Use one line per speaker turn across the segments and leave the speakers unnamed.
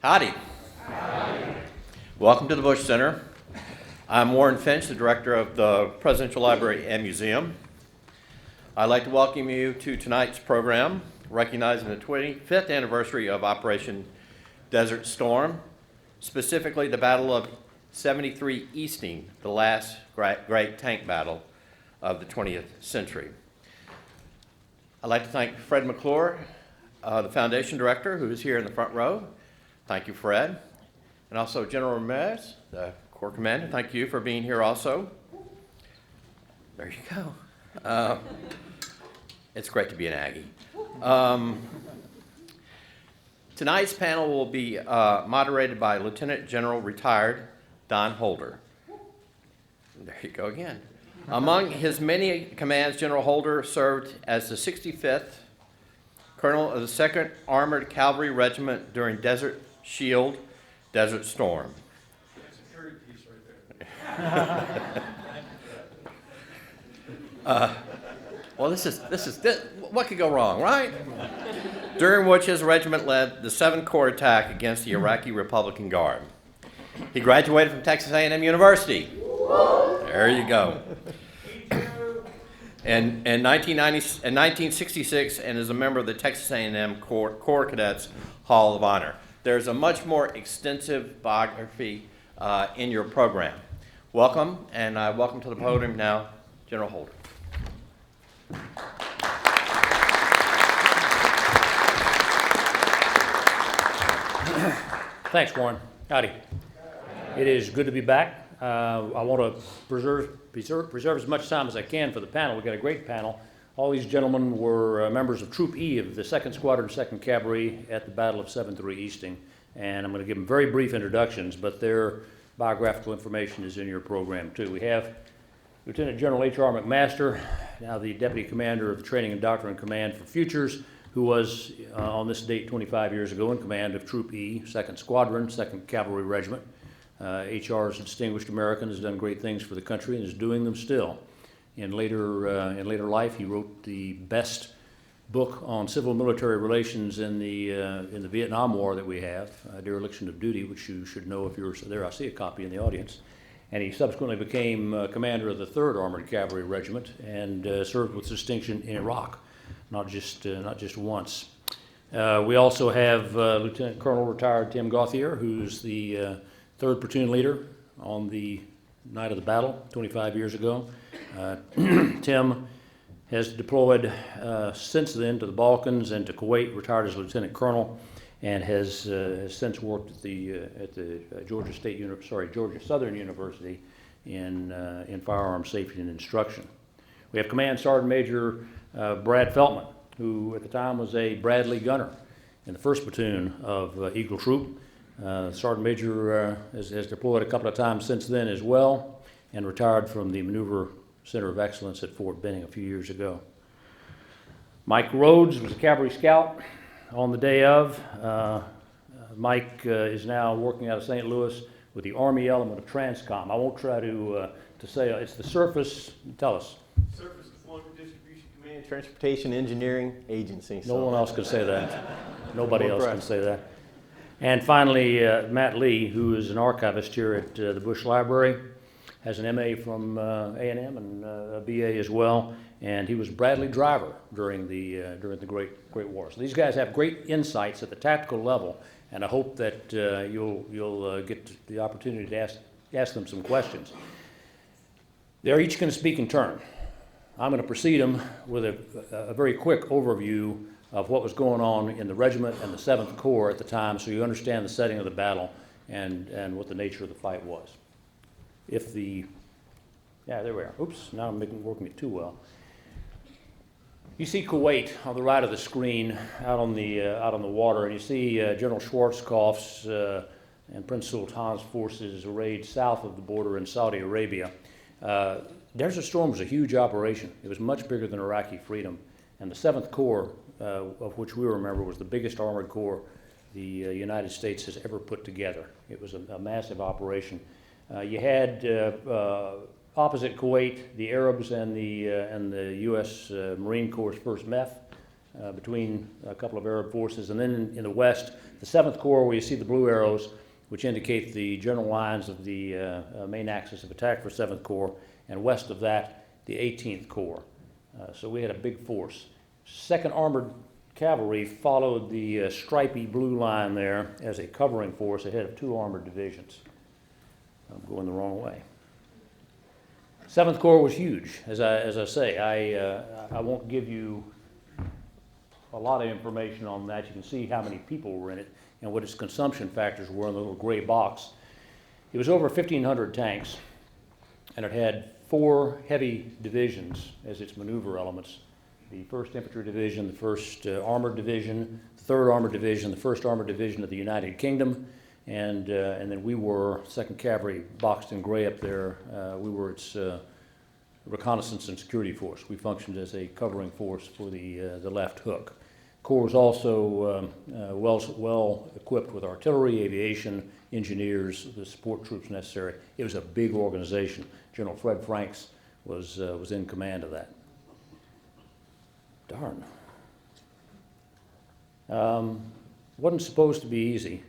Howdy. Howdy. Welcome to the Bush Center. I'm Warren Finch, the director of the Presidential Library and Museum. I'd like to welcome you to tonight's program, recognizing the 25th anniversary of Operation Desert Storm, specifically the Battle of 73 Easting, the last great tank battle of the 20th century. I'd like to thank Fred McClure, the Foundation Director, who is here in the front row. Thank you, Fred. And also General Ramirez, the Corps Commander. Thank you for being here also. There you go. It's great to be an Aggie. Tonight's panel will be moderated by Lieutenant General Retired Don Holder. There you go again. Among his many commands, General Holder served as the 65th Colonel of the 2nd Armored Cavalry Regiment during Desert Shield, Desert Storm.
That's a period piece right there.
Well, this is what could go wrong, right? During which his regiment led the 7th Corps attack against the Iraqi Republican Guard. He graduated from Texas A&M University. There you go. In 1966, and is a member of the Texas A&M Corps Cadets Hall of Honor. There's a much more extensive biography in your program. Welcome, and welcome to the podium now, General Holder.
Thanks, Warren. Howdy. It is good to be back. I want to preserve as much time as I can for the panel. We've got a great panel. All these gentlemen were members of Troop E of the 2nd Squadron, 2nd Cavalry at the Battle of 73 Easting. And I'm going to give them very brief introductions, but their biographical information is in your program, too. We have Lieutenant General H.R. McMaster, now the Deputy Commander of the Training and Doctrine Command for Futures, who was, on this date 25 years ago, in command of Troop E, 2nd Squadron, 2nd Cavalry Regiment. H.R. is a distinguished American, has done great things for the country, and is doing them still. In later life, he wrote the best book on civil-military relations in the Vietnam War that we have, Dereliction of Duty, which you should know if you're there. I see a copy in the audience. And he subsequently became commander of the 3rd Armored Cavalry Regiment and served with distinction in Iraq, not just once. We also have Lieutenant Colonel retired Tim Gauthier, who's the 3rd platoon leader on the night of the battle 25 years ago. Tim has deployed since then to the Balkans and to Kuwait, retired as lieutenant colonel, and has since worked at the Georgia Southern University in firearm safety and instruction. We have Command Sergeant Major Brad Feltman, who at the time was a Bradley gunner in the 1st platoon of Eagle Troop. Sergeant Major has deployed a couple of times since then as well, and retired from the Maneuver Center of Excellence at Fort Benning a few years ago. Mike Rhodes was a cavalry scout on the day of. Mike is now working out of St. Louis with the Army element of Transcom. I won't try to say it's the Surface. Tell us.
Surface Deployment Distribution Command Transportation Engineering Agency.
No one else can say that. Nobody else can say that. And finally, Matt Lee, who is an archivist here at the Bush Library, has an MA from A&M and a BA as well, and he was Bradley driver during the Great War. So these guys have great insights at the tactical level, and I hope that you'll get the opportunity to ask them some questions. They're each going to speak in turn. I'm going to precede them with a very quick overview of what was going on in the regiment and the 7th Corps at the time, so you understand the setting of the battle and what the nature of the fight was. There we are. Oops, now I'm working it too well. You see Kuwait on the right of the screen out on the water, and you see General Schwarzkopf's and Prince Sultan's forces arrayed south of the border in Saudi Arabia. Desert Storm was a huge operation. It was much bigger than Iraqi freedom, and the 7th Corps, of which we remember, was the biggest armored corps the United States has ever put together. It was a massive operation. You had opposite Kuwait, the Arabs and the U.S. Marine Corps' 1st MEF between a couple of Arab forces. And then in the west, the 7th Corps, where you see the blue arrows, which indicate the general lines of the main axis of attack for 7th Corps, and west of that, the 18th Corps. So we had a big force. 2nd Armored Cavalry followed the stripy blue line there as a covering force ahead of 2 armored divisions. I'm going the wrong way. 7th Corps was huge, as I say. I won't give you a lot of information on that. You can see how many people were in it and what its consumption factors were in the little gray box. It was over 1,500 tanks, and it had 4 heavy divisions as its maneuver elements. The 1st Infantry Division, the 1st Armored Division, the 3rd Armored Division, the 1st Armored Division of the United Kingdom, and then we were 2nd Cavalry, boxed in gray up there. We were its reconnaissance and security force. We functioned as a covering force for the left hook. Corps was also well equipped with artillery, aviation, engineers, the support troops necessary. It was a big organization. General Fred Franks was in command of that. Darn. Wasn't supposed to be easy.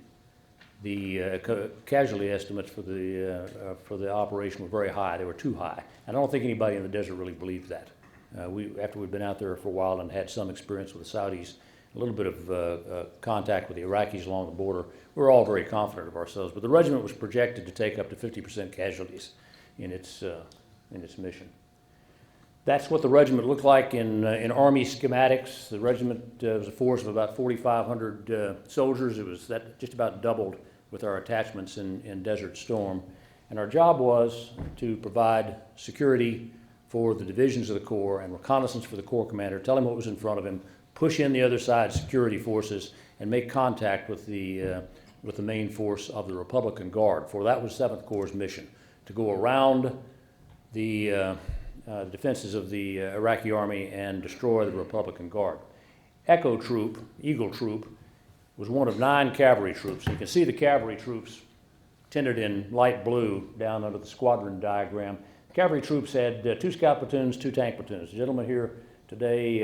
The casualty estimates for the operation were very high. They were too high. And I don't think anybody in the desert really believed that. After we'd been out there for a while and had some experience with the Saudis, a little bit of contact with the Iraqis along the border, we were all very confident of ourselves. But the regiment was projected to take up to 50% casualties in its mission. That's what the regiment looked like in Army schematics. The regiment was a force of about 4,500 soldiers. It was just about doubled with our attachments in Desert Storm. And our job was to provide security for the divisions of the Corps and reconnaissance for the Corps commander, tell him what was in front of him, push in the other side's security forces, and make contact with the main force of the Republican Guard. For that was 7th Corps' mission, to go around the defenses of the Iraqi army and destroy the Republican Guard. Echo Troop, Eagle Troop, was one of 9 cavalry troops. You can see the cavalry troops tinted in light blue down under the squadron diagram. Cavalry troops had 2 scout platoons, 2 tank platoons. The gentlemen here today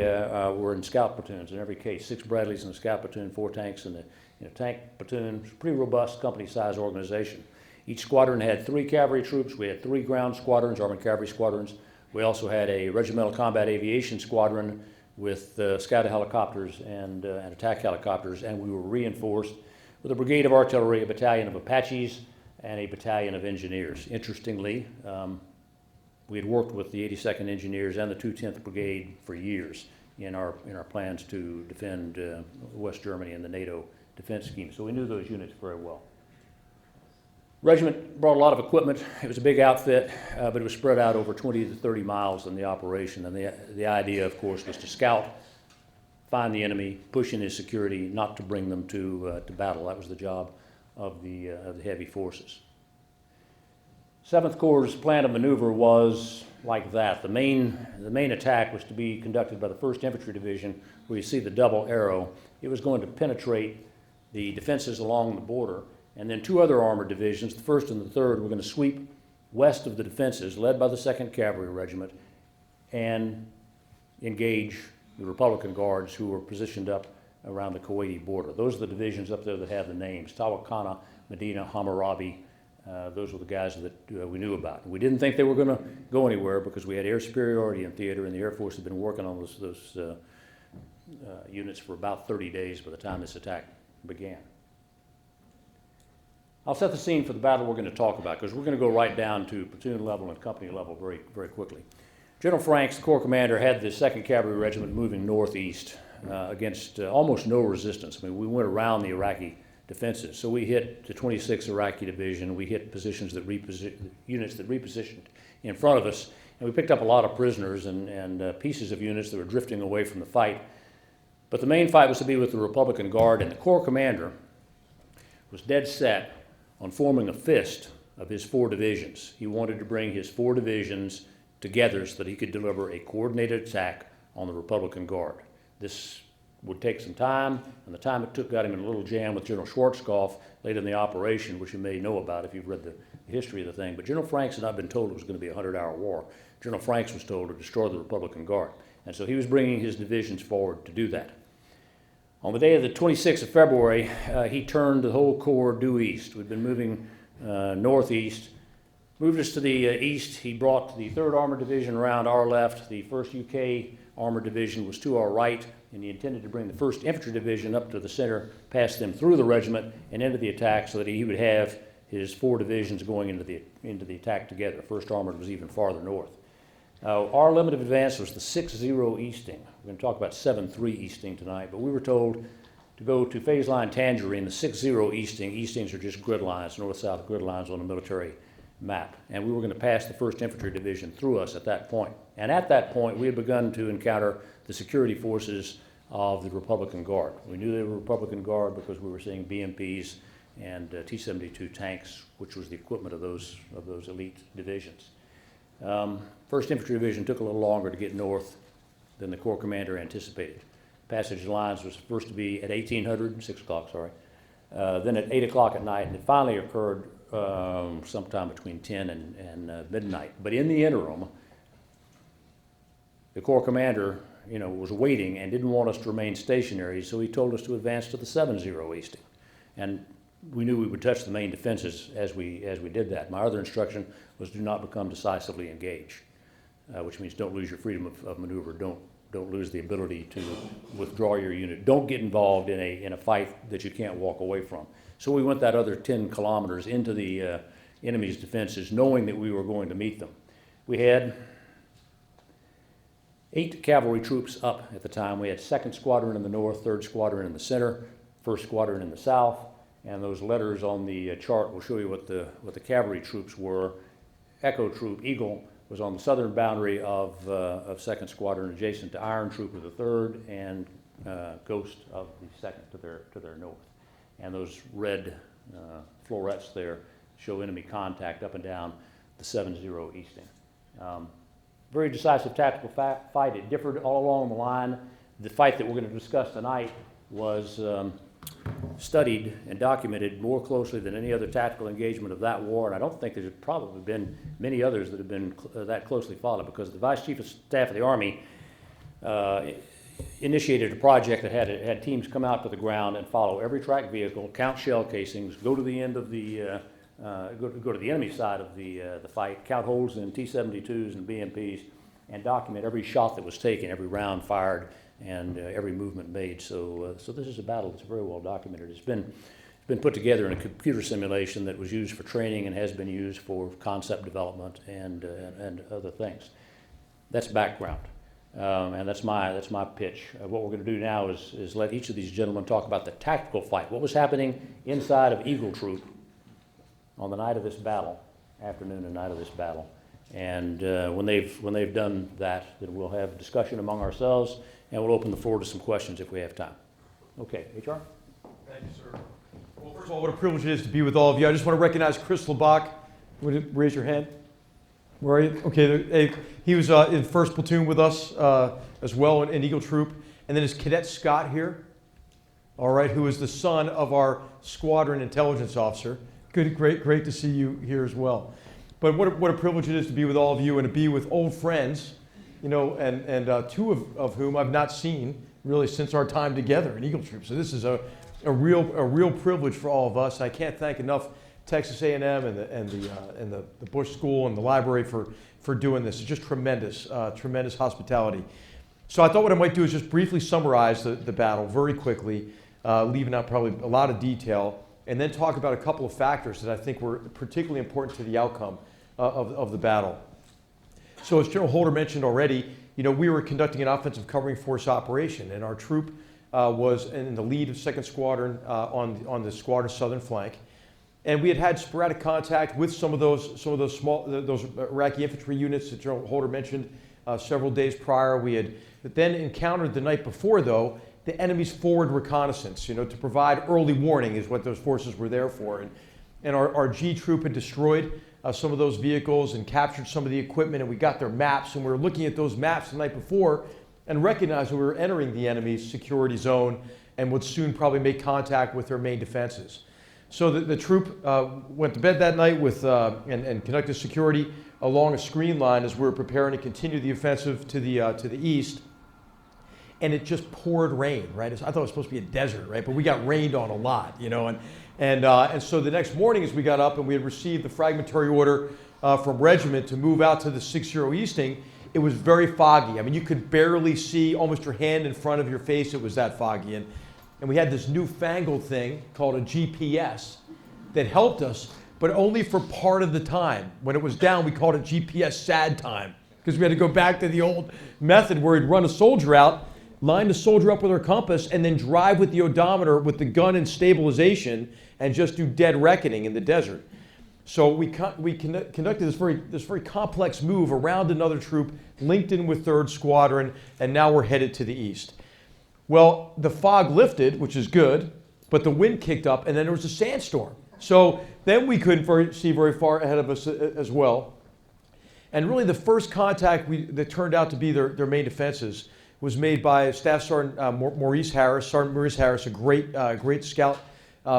were in scout platoons in every case, 6 Bradleys in a scout platoon, 4 tanks in a tank platoon. It was a pretty robust company-size organization. Each squadron had 3 cavalry troops. We had 3 ground squadrons, armored cavalry squadrons. We also had a regimental combat aviation squadron with scout helicopters and attack helicopters, and we were reinforced with a brigade of artillery, a battalion of Apaches, and a battalion of engineers. Interestingly, we had worked with the 82nd Engineers and the 210th Brigade for years in our plans to defend West Germany and the NATO defense scheme, so we knew those units very well. Regiment brought a lot of equipment. It was a big outfit, but it was spread out over 20 to 30 miles in the operation. And the idea, of course, was to scout, find the enemy, push in his security, not to bring them to battle. That was the job of the heavy forces. 7th Corps' plan of maneuver was like that. The main attack was to be conducted by the 1st Infantry Division, where you see the double arrow. It was going to penetrate the defenses along the border. And then 2 other armored divisions, the 1st and the 3rd, were going to sweep west of the defenses, led by the 2nd Cavalry Regiment, and engage the Republican Guards who were positioned up around the Kuwaiti border. Those are the divisions up there that have the names: Tawakkana, Medina, Hammurabi. Those were the guys that we knew about. And we didn't think they were going to go anywhere because we had air superiority in theater, and the Air Force had been working on those units for about 30 days by the time this attack began. I'll set the scene for the battle we're going to talk about, because we're going to go right down to platoon level and company level very, very quickly. General Franks, the Corps commander, had the 2nd Cavalry Regiment moving northeast against almost no resistance. I mean, we went around the Iraqi defenses. So we hit the 26th Iraqi Division. We hit units that repositioned in front of us. And we picked up a lot of prisoners and pieces of units that were drifting away from the fight. But the main fight was to be with the Republican Guard, and the Corps commander was dead set on forming a fist of his 4 divisions. He wanted to bring his 4 divisions together so that he could deliver a coordinated attack on the Republican Guard. This would take some time, and the time it took got him in a little jam with General Schwarzkopf late in the operation, which you may know about if you've read the history of the thing. But General Franks had not been told it was going to be a 100-hour war. General Franks was told to destroy the Republican Guard. And so he was bringing his divisions forward to do that. On the day of the 26th of February, he turned the whole corps due east. We'd been moving northeast. Moved us to the east. He brought the 3rd Armored Division around our left. The 1st UK Armored Division was to our right, and he intended to bring the 1st Infantry Division up to the center, pass them through the regiment, and into the attack so that he would have his 4 divisions going into the attack together. 1st Armored was even farther north. Our limit of advance was the 6-0 easting. We're going to talk about 7-3 easting tonight, but we were told to go to phase line Tangerine, the 6-0 easting. Eastings are just grid lines, north-south grid lines on a military map. And we were going to pass the 1st Infantry Division through us at that point. And at that point, we had begun to encounter the security forces of the Republican Guard. We knew they were Republican Guard because we were seeing BMPs and T-72 tanks, which was the equipment of those elite divisions. 1st Infantry Division took a little longer to get north than the Corps Commander anticipated. Passage lines was first to be at 6 o'clock, sorry, then at 8 o'clock at night, and it finally occurred sometime between 10 and midnight. But in the interim, the Corps Commander, was waiting and didn't want us to remain stationary, so he told us to advance to the 7-0 easting. And we knew we would touch the main defenses as we did that. My other instruction was do not become decisively engaged, which means don't lose your freedom of maneuver. Don't lose the ability to withdraw your unit. Don't get involved in a fight that you can't walk away from. So we went that other 10 kilometers into the enemy's defenses, knowing that we were going to meet them. We had 8 cavalry troops up at the time. We had 2nd Squadron in the north, 3rd Squadron in the center, 1st Squadron in the south, and those letters on the chart will show you what the cavalry troops were. Echo Troop, Eagle, was on the southern boundary of 2nd Squadron, adjacent to Iron Troop of the 3rd, and Ghost of the 2nd to their north. And those red florets there show enemy contact up and down the 7-0 easting. Very decisive tactical fight. It differed all along the line. The fight that we're going to discuss tonight was studied and documented more closely than any other tactical engagement of that war, and I don't think there's probably been many others that have been that closely followed, because the Vice Chief of Staff of the Army initiated a project that had teams come out to the ground and follow every tracked vehicle, count shell casings, go to the end of the go to the enemy side of the fight, count holes in T-72s and BMPs, and document every shot that was taken, every round fired, and every movement made. So this is a battle that's very well documented. It's been put together in a computer simulation that was used for training and has been used for concept development and other things. That's background, and that's my pitch. What we're going to do now is let each of these gentlemen talk about the tactical fight. What was happening inside of Eagle Troop on the night of this battle, afternoon and night of this battle. And when they've done that, then we'll have discussion among ourselves, and we'll open the floor to some questions if we have time. Okay, HR?
Thank you, sir. Well, first of all, what a privilege it is to be with all of you. I just want to recognize Chris LeBach. Would you raise your hand? Where are you? Okay, he was in 1st Platoon with us as well in Eagle Troop. And then is Cadet Scott here, all right, who is the son of our squadron intelligence officer. Good, great to see you here as well. But what a privilege it is to be with all of you and to be with old friends, and 2 of whom I've not seen really since our time together in Eagle Troop. So this is a real privilege for all of us. I can't thank enough Texas A&M and the Bush School and the library for doing this. It's just tremendous hospitality. So I thought what I might do is just briefly summarize the battle very quickly, leaving out probably a lot of detail, and then talk about a couple of factors that I think were particularly important to the outcome of the battle. So as General Holder mentioned already, we were conducting an offensive covering force operation, and our troop was in the lead of 2nd Squadron on the squadron's southern flank. And we had sporadic contact with some of those Iraqi infantry units that General Holder mentioned several days prior. We had then encountered the night before, though, the enemy's forward reconnaissance, to provide early warning is what those forces were there for. And our G troop had destroyed some of those vehicles and captured some of the equipment, and we got their maps, and we were looking at those maps the night before and recognized we were entering the enemy's security zone and would soon probably make contact with their main defenses. So the troop went to bed that night and conducted security along a screen line as we were preparing to continue the offensive to the east. and it just poured rain, right? I thought it was supposed to be a desert, right? But we got rained on a lot, you know, and so the next morning as we got up and we had received the fragmentary order from Regiment to move out to the 6-0 Easting, it was very foggy. I mean, you could barely see almost your hand in front of your face. It was that foggy. And we had this newfangled thing called a GPS that helped us, but only for part of the time. When it was down, we called it GPS sad time, because we had to go back to the old method where we'd run a soldier out, line the soldier up with our compass, and then drive with the odometer with the gun in stabilization and just do dead reckoning in the desert. So we conducted this very complex move around another troop, linked in with 3rd Squadron, and now we're headed to the east. Well, the fog lifted, which is good, but the wind kicked up, and then there was a sandstorm. So then we couldn't see very far ahead of us as well. And really the first contact that turned out to be their main defenses was made by Staff Sergeant Maurice Harris. Sergeant Maurice Harris, a great scout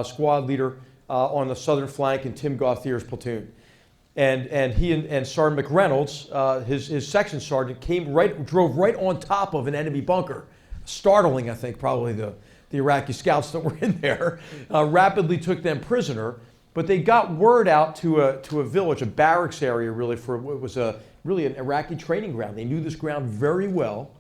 squad leader on the southern flank in Tim Gauthier's platoon. And he and Sergeant McReynolds, his section sergeant, drove right on top of an enemy bunker. Startling, I think, probably the Iraqi scouts that were in there. Rapidly took them prisoner, but they got word out to a village, a barracks area really, for what was really an Iraqi training ground. They knew this ground very well.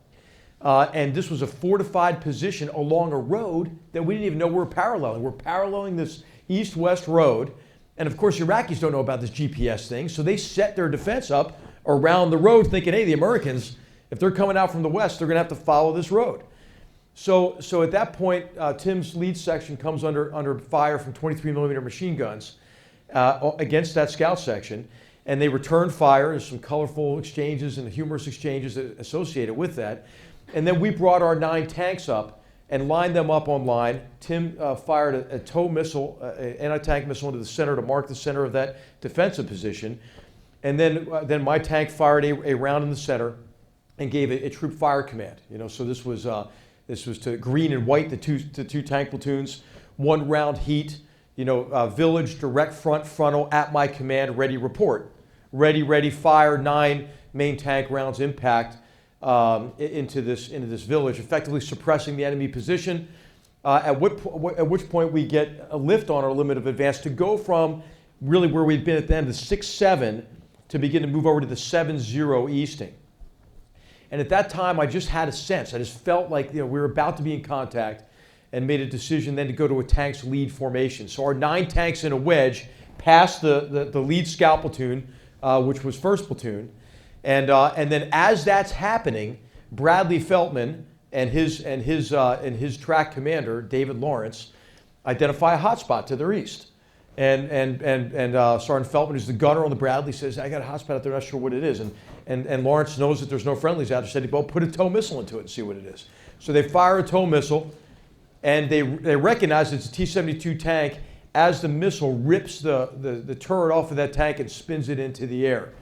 And this was a fortified position along a road that we didn't even know we were paralleling. We're paralleling this east-west road. And of course, Iraqis don't know about this GPS thing, so they set their defense up around the road thinking, hey, the Americans, if they're coming out from the west, they're going to have to follow this road. So at that point, Tim's lead section comes under fire from 23mm machine guns against that scout section, and they return fire. There's some colorful exchanges and humorous exchanges associated with that. And then we brought our 9 tanks up and lined them up on line. Tim fired a tow missile, anti-tank missile into the center to mark the center of that defensive position. And then my tank fired a round in the center and gave a troop fire command. You know, so this was to green and white, the two tank platoons, 1 round heat, you know, village, direct frontal, at my command, ready, report. Ready, fire, 9 main tank rounds impact into this village, effectively suppressing the enemy position, at which point we get a lift on our limit of advance to go from really where we'd been at the end of the 6-7 to begin to move over to the 7-0 Easting. And at that time, I just had a sense. I just felt like, you know, we were about to be in contact, and made a decision then to go to a tanks lead formation. So our 9 tanks in a wedge passed the lead scout platoon, which was 1st Platoon. And then as that's happening, Bradley Feltman and his track commander, David Lawrence, identify a hotspot to their east. And Sergeant Feltman, who's the gunner on the Bradley, says, I got a hotspot out there, not sure what it is. And Lawrence knows that there's no friendlies out there, said, well, put a tow missile into it and see what it is. So they fire a tow missile, and they recognize it's a T-72 tank as the missile rips the turret off of that tank and spins it into the air.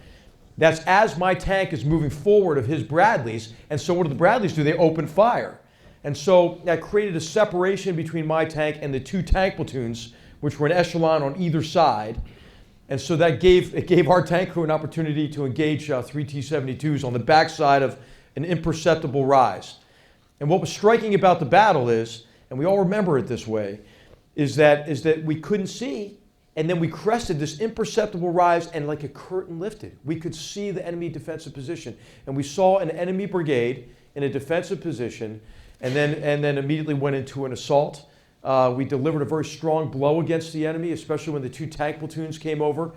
That's as my tank is moving forward of his Bradleys, and so what do the Bradleys do? They open fire. And so that created a separation between my tank and the 2 tank platoons, which were an echelon on either side. And so that gave our tank crew an opportunity to engage 3 T-72s on the backside of an imperceptible rise. And what was striking about the battle is, and we all remember it this way, is that we couldn't see, and then we crested this imperceptible rise, and like a curtain lifted. We could see the enemy defensive position, and we saw an enemy brigade in a defensive position, and then immediately went into an assault. We delivered a very strong blow against the enemy, especially when the 2 tank platoons came over.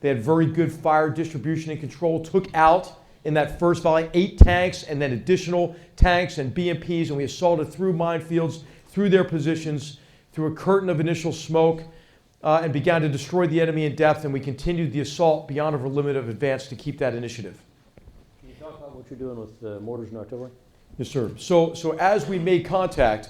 They had very good fire distribution and control, took out in that first volley 8 tanks and then additional tanks and BMPs, and we assaulted through minefields, through their positions, through a curtain of initial smoke, and began to destroy the enemy in depth, and we continued the assault beyond our limit of advance to keep that initiative.
Can you talk about what you're doing with mortars and artillery?
Yes, sir. So as we made contact,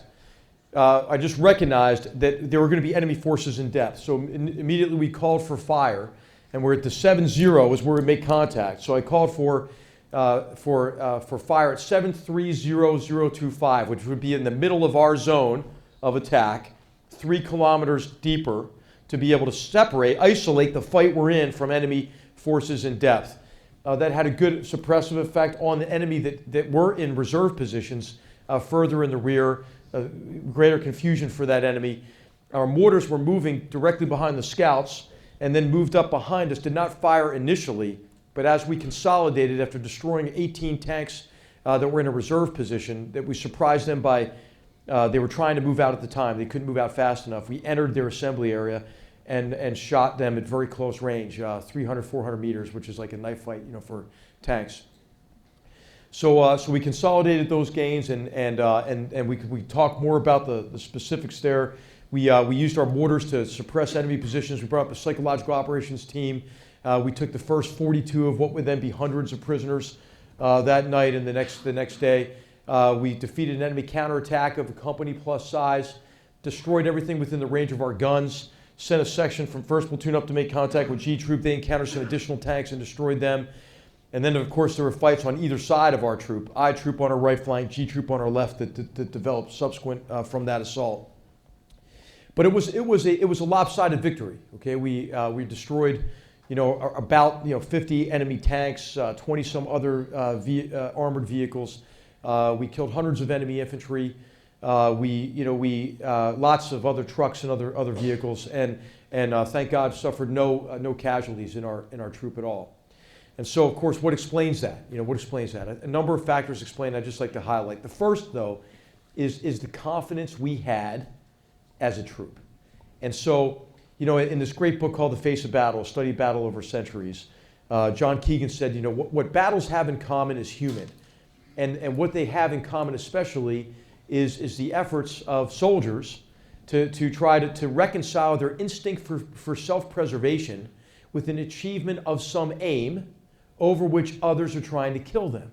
I just recognized that there were going to be enemy forces in depth. So immediately we called for fire, and we're at the 7-0 is where we make contact. So I called for fire at 730-025, which would be in the middle of our zone of attack, 3 kilometers deeper, to be able to isolate the fight we're in from enemy forces in depth. That had a good suppressive effect on the enemy that were in reserve positions further in the rear, greater confusion for that enemy. Our mortars were moving directly behind the scouts and then moved up behind us, did not fire initially, but as we consolidated after destroying 18 tanks that were in a reserve position, that we surprised them by, they were trying to move out at the time. They couldn't move out fast enough. We entered their assembly area and shot them at very close range, 300, 400 meters, which is like a knife fight, for tanks. So we consolidated those gains, and we talk more about the specifics there. We used our mortars to suppress enemy positions. We brought up a psychological operations team. We took the first 42 of what would then be hundreds of prisoners that night and the next day. We defeated an enemy counterattack of a company plus size, destroyed everything within the range of our guns, sent a section from 1st Platoon up to make contact with G Troop. They encountered some additional tanks and destroyed them. And then, of course, there were fights on either side of our troop. I Troop on our right flank, G Troop on our left that developed subsequent from that assault. But it was a lopsided victory. Okay, we destroyed about 50 enemy tanks, 20 some other armored vehicles. We killed hundreds of enemy infantry. We lots of other trucks and other vehicles, and thank God suffered no casualties in our troop at all. And so, of course, what explains that? What explains that? A number of factors explain. I'd just like to highlight. The first, though, is the confidence we had as a troop. And so, in this great book called The Face of Battle, a study of battle over centuries, John Keegan said, what battles have in common is human. And what they have in common especially is the efforts of soldiers to try to reconcile their instinct for self-preservation with an achievement of some aim over which others are trying to kill them.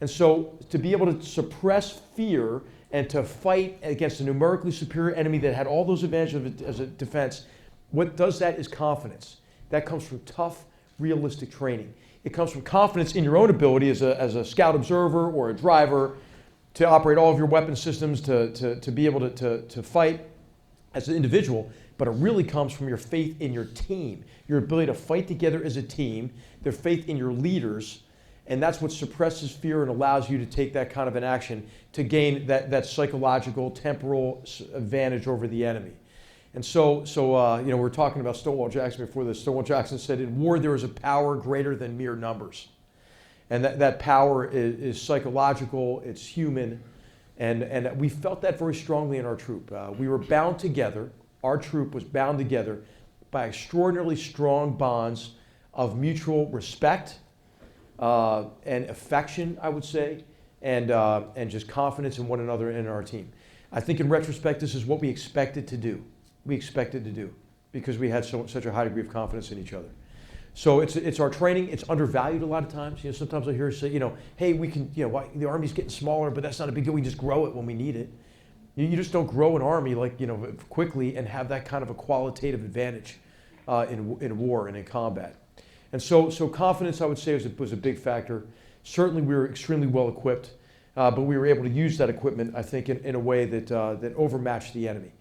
And so to be able to suppress fear and to fight against a numerically superior enemy that had all those advantages as a defense, what does that is confidence. That comes from tough, realistic training. It comes from confidence in your own ability as a scout observer or a driver to operate all of your weapon systems, to be able to fight as an individual, but it really comes from your faith in your team, your ability to fight together as a team, their faith in your leaders, and that's what suppresses fear and allows you to take that kind of an action to gain that psychological, temporal advantage over the enemy. And so we were talking about Stonewall Jackson before this. Stonewall Jackson said, in war there is a power greater than mere numbers. And that power is psychological, it's human, and we felt that very strongly in our troop. We were bound together, our troop was bound together by extraordinarily strong bonds of mutual respect and affection, I would say, and just confidence in one another and in our team. I think in retrospect, this is what we expected to do. We expected to do because we had such a high degree of confidence in each other. So it's our training. It's undervalued a lot of times. Sometimes I hear say, hey, we can, the Army's getting smaller, but that's not a big deal. We just grow it when we need it. You just don't grow an Army quickly and have that kind of a qualitative advantage in war and in combat. And so confidence, I would say, was a big factor. Certainly, we were extremely well equipped, but we were able to use that equipment, I think, in a way that overmatched the enemy.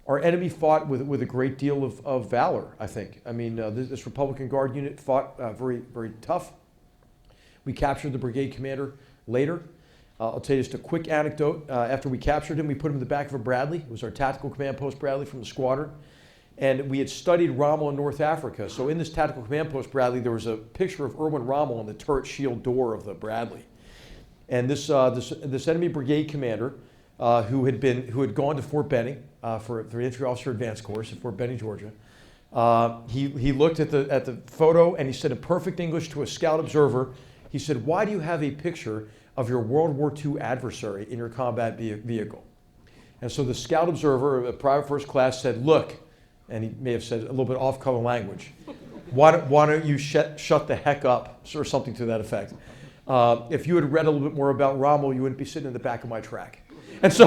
Our enemy fought with a great deal of valor, I think. I mean, this Republican Guard unit fought very, very tough. We captured the brigade commander later. I'll tell you just a quick anecdote. After we captured him, we put him in the back of a Bradley. It was our tactical command post Bradley from the squadron. And we had studied Rommel in North Africa. So in this tactical command post Bradley, there was a picture of Erwin Rommel on the turret shield door of the Bradley. And this enemy brigade commander, who had gone to Fort Benning for the Infantry Officer Advanced Course at Fort Benning, Georgia. He looked at the photo and he said in perfect English to a scout observer, he said, "Why do you have a picture of your World War II adversary in your combat vehicle?" And so the scout observer, a private first class, said, "Look," and he may have said a little bit off-color language, why don't you shut the heck up, or something to that effect. If you had read a little bit more about Rommel, you wouldn't be sitting in the back of my track. And so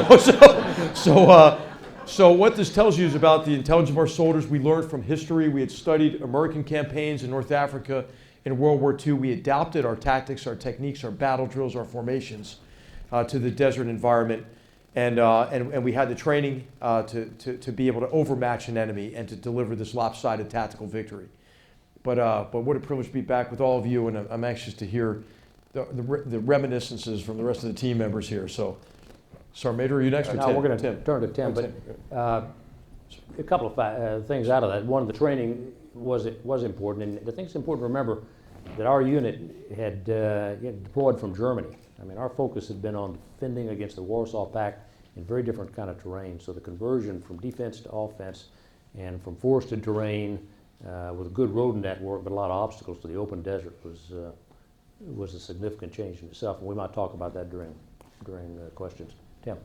what this tells you is about the intelligence of our soldiers. We learned from history. We had studied American campaigns in North Africa in World War II. We adapted our tactics, our techniques, our battle drills, our formations to the desert environment. And we had the training to be able to overmatch an enemy and to deliver this lopsided tactical victory. But what a privilege to be back with all of you, and I'm anxious to hear the reminiscences from the rest of the team members here. So Sergeant Major, are you next or
Now
Tim?
we're going to
Tim.
turn to Tim, but a couple of things out of that. One, the training was important, and I think it's important to remember that our unit had deployed from Germany. I mean, our focus had been on defending against the Warsaw Pact in very different kind of terrain. So the conversion from defense to offense and from forested terrain with a good road network but a lot of obstacles to the open desert was a significant change in itself. And we might talk about that during questions. Tim.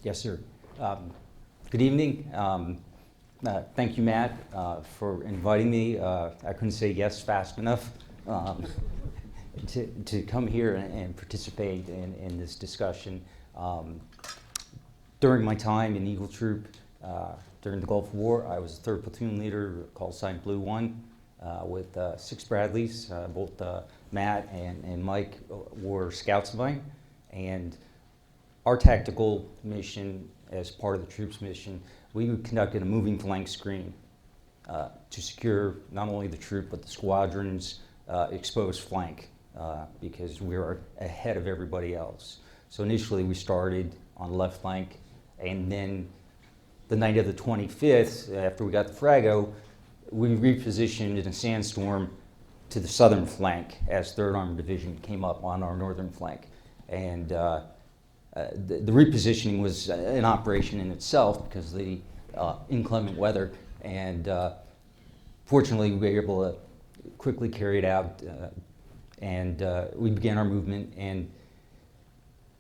Yes, sir. Good evening. Thank you, Matt, for inviting me. I couldn't say yes fast enough to come here and participate in this discussion. During my time in Eagle Troop during the Gulf War, I was a 3rd platoon leader, call sign Blue 1, with 6 Bradleys. Both Matt and Mike were scouts of mine. And our tactical mission, as part of the troops mission, we conducted a moving flank screen to secure not only the troop but the squadron's exposed flank because we were ahead of everybody else. So initially we started on the left flank, and then the night of the 25th, after we got the Frago, we repositioned in a sandstorm to the southern flank as 3rd Armored Division came up on our northern flank. And the repositioning was an operation in itself because of the inclement weather, and fortunately we were able to quickly carry it out, and we began our movement. And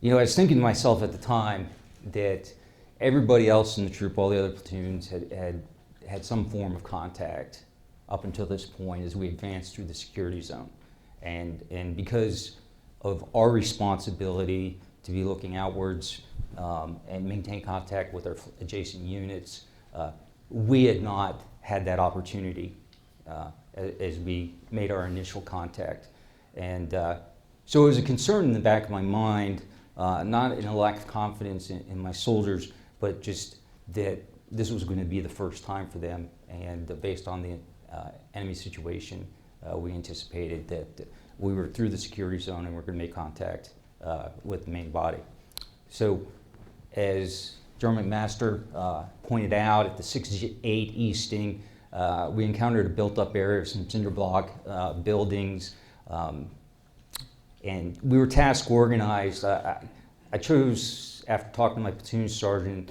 you know, I was thinking to myself at the time that everybody else in the troop, all the other platoons, had some form of contact up until this point as we advanced through the security zone, and because of our responsibility to be looking outwards and maintain contact with our adjacent units, we had not had that opportunity as we made our initial contact. And so it was a concern in the back of my mind, not in a lack of confidence in my soldiers, but just that this was going to be the first time for them. And based on the enemy situation, we anticipated that we were through the security zone and we're going to make contact with the main body. So as General McMaster pointed out, at the 68 Easting, we encountered a built-up area of some cinder block buildings, and we were task organized. I chose, after talking to my platoon sergeant,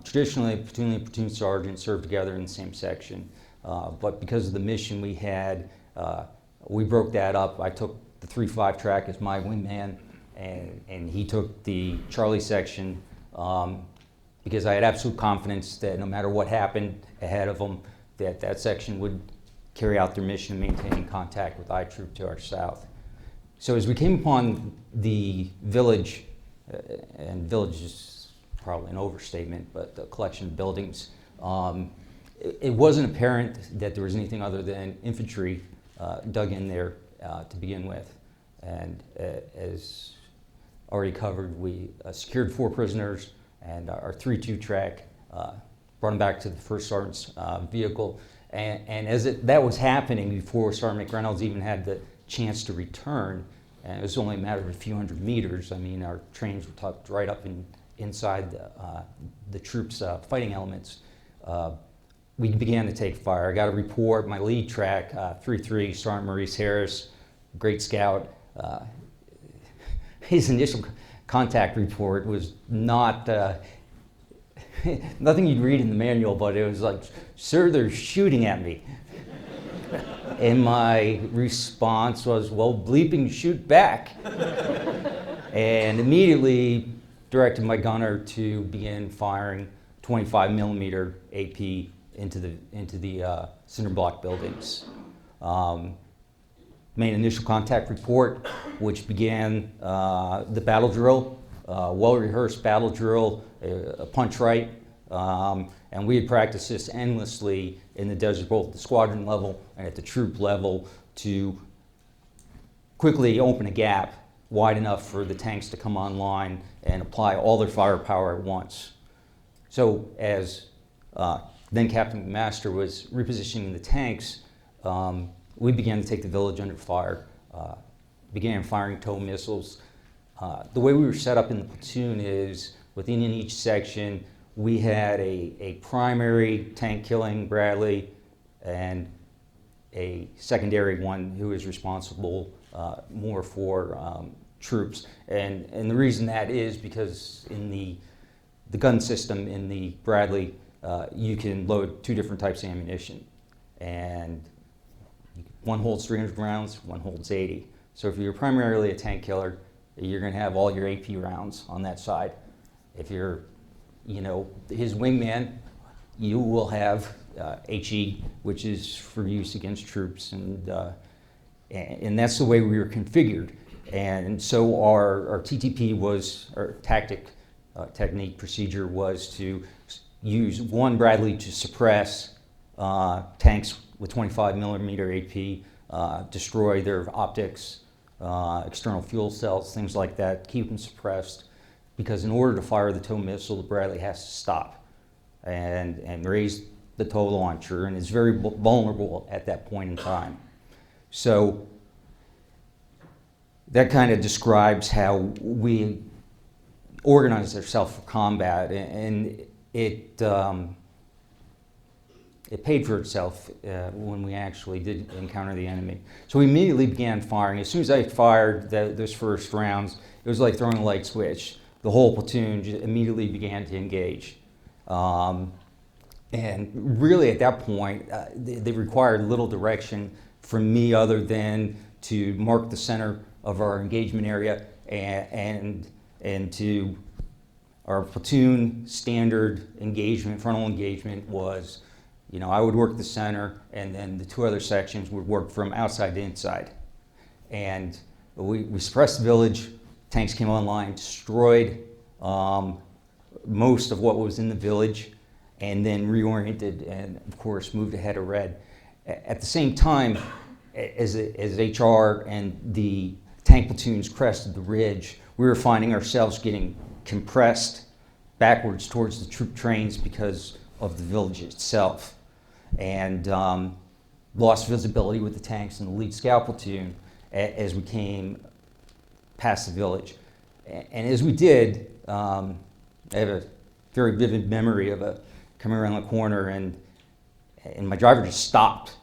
traditionally platoon and platoon sergeant served together in the same section, but because of the mission we had, we broke that up. I took the 3-5 track as my wingman, and he took the Charlie section because I had absolute confidence that no matter what happened ahead of them, that section would carry out their mission, maintaining contact with I Troop to our south. So as we came upon the village, and village is probably an overstatement, but the collection of buildings, it wasn't apparent that there was anything other than infantry dug in there to begin with. And as already covered, we secured 4 prisoners, and our 3-2 track brought them back to the first sergeant's vehicle. And as that was happening, before Sergeant McReynolds even had the chance to return, and it was only a matter of a few hundred meters. I mean, our trains were tucked right up inside the troops' fighting elements. We began to take fire. I got a report, my lead track, 3-3, Sergeant Maurice Harris, great scout. His initial contact report was not nothing you'd read in the manual, but it was like, "Sir, they're shooting at me." And my response was, "Well, bleeping shoot back." And immediately directed my gunner to begin firing 25 millimeter AP into the cinder block buildings. Made initial contact report, which began the battle drill, well-rehearsed battle drill, a punch right, and we had practiced this endlessly in the desert, both at the squadron level and at the troop level, to quickly open a gap wide enough for the tanks to come online and apply all their firepower at once. So as then Captain McMaster was repositioning the tanks, we began to take the village under fire, began firing tow missiles. The way we were set up in the platoon is Within each section, we had a primary tank-killing Bradley and a secondary one who is responsible more for troops. And the reason that is because in the gun system in the Bradley, you can load 2 different types of ammunition. And one holds 300 rounds, one holds 80. So if you're primarily a tank killer, you're going to have all your AP rounds on that side. If you're, his wingman, you will have HE, which is for use against troops, and that's the way we were configured. And so our TTP was, our technique procedure was to use one Bradley to suppress tanks with 25 millimeter AP, destroy their optics, external fuel cells, things like that, keep them suppressed, because in order to fire the tow missile, the Bradley has to stop and raise the tow launcher, and is very vulnerable at that point in time. So that kind of describes how we organized ourselves for combat, and it paid for itself when we actually did encounter the enemy. So we immediately began firing. As soon as I fired those first rounds, it was like throwing a light switch. The whole platoon just immediately began to engage. And really at that point, they required little direction from me other than to mark the center of our engagement area and to our platoon standard engagement, frontal engagement was, I would work the center, and then the 2 other sections would work from outside to inside. And we suppressed the village, tanks came online, destroyed most of what was in the village, and then reoriented and, of course, moved ahead of red. At the same time, as HR and the tank platoons crested the ridge, we were finding ourselves getting compressed backwards towards the troop trains because of the village itself, and lost visibility with the tanks and the lead scout platoon as we came past the village. And as we did, I have a very vivid memory of coming around the corner, and my driver just stopped.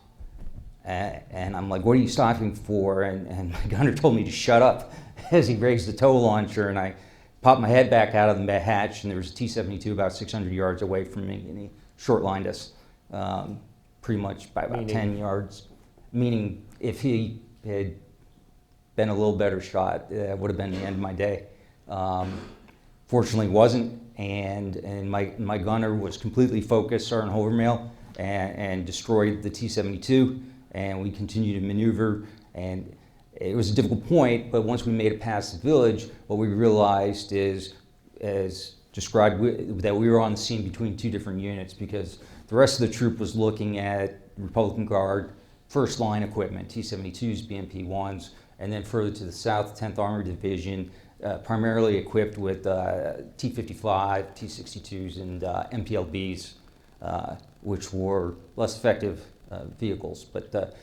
And I'm like, what are you stopping for? And my gunner told me to shut up as he raised the tow launcher, and I popped my head back out of the hatch, and there was a T-72 about 600 yards away from me, and he short-lined us pretty much by about 10 yards, meaning if he had been a little better shot, it would have been the end of my day. Fortunately, it wasn't, and my gunner was completely focused, Sergeant Hovermail, and destroyed the T-72, and we continued to maneuver, and it was a difficult point, but once we made it past the village, what we realized is, as described, that we were on the scene between 2 different units, because the rest of the troop was looking at Republican Guard, first line equipment, T-72s, BMP-1s, and then further to the south, 10th Armored Division, primarily equipped with T-55, T-62s, and MPLBs, which were less effective vehicles. But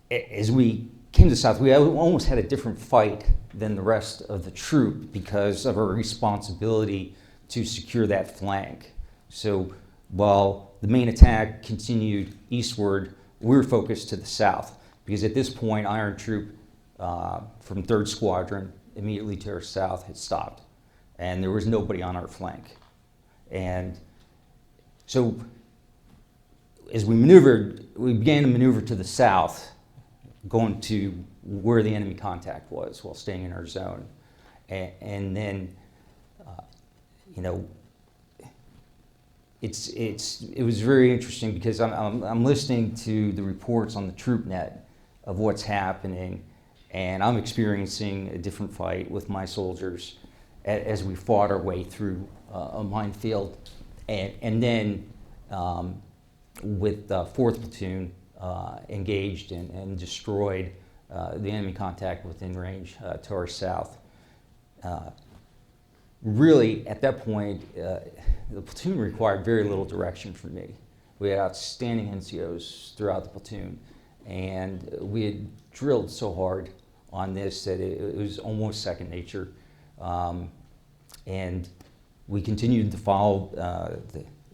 as we came to the south, we almost had a different fight than the rest of the troop because of our responsibility to secure that flank. So while the main attack continued eastward, we were focused to the south, because at this point, Iron Troop from 3rd Squadron, immediately to our south, had stopped, and there was nobody on our flank. And so as we maneuvered, we began to maneuver to the south, going to where the enemy contact was while staying in our zone. And then, it was very interesting because I'm listening to the reports on the TroopNet of what's happening, and I'm experiencing a different fight with my soldiers as we fought our way through a minefield. And then with the 4th Platoon engaged and destroyed the enemy contact within range to our south. Really, at that point, the platoon required very little direction from me. We had outstanding NCOs throughout the platoon, and we had drilled so hard on this that it was almost second nature. And we continued to follow,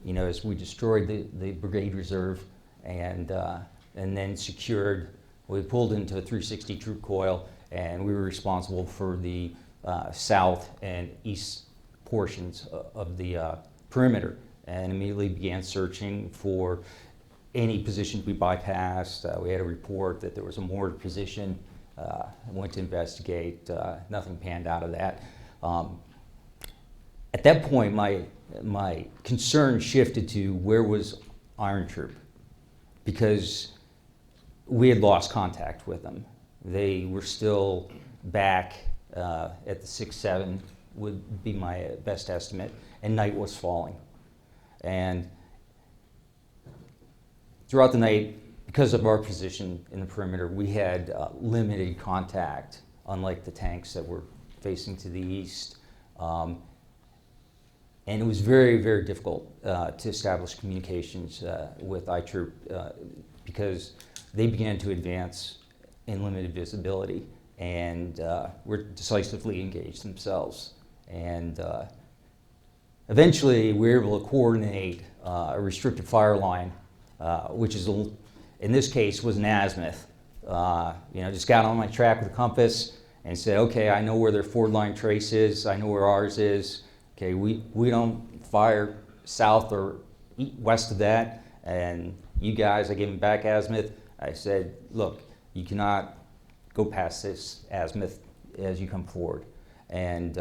as we destroyed the brigade reserve and then secured, we pulled into a 360 troop coil, and we were responsible for the south and east portions of the perimeter, and immediately began searching for any positions we bypassed. We had a report that there was a mortar position. Went to investigate. Nothing panned out of that. At that point, my concern shifted to where was Iron Troop, because we had lost contact with them. They were still back at the 6-7 would be my best estimate, and night was falling. And throughout the night, because of our position in the perimeter, we had limited contact, unlike the tanks that were facing to the east. And it was very, very difficult to establish communications with I-Troop because they began to advance in limited visibility and were decisively engaged themselves. And eventually, we were able to coordinate a restricted fire line, which is, in this case, was an azimuth. Just got on my track with a compass and said, okay, I know where their forward line trace is, I know where ours is. Okay, we don't fire south or west of that, and you guys, I gave them back azimuth. I said, look, you cannot go past this azimuth as you come forward. And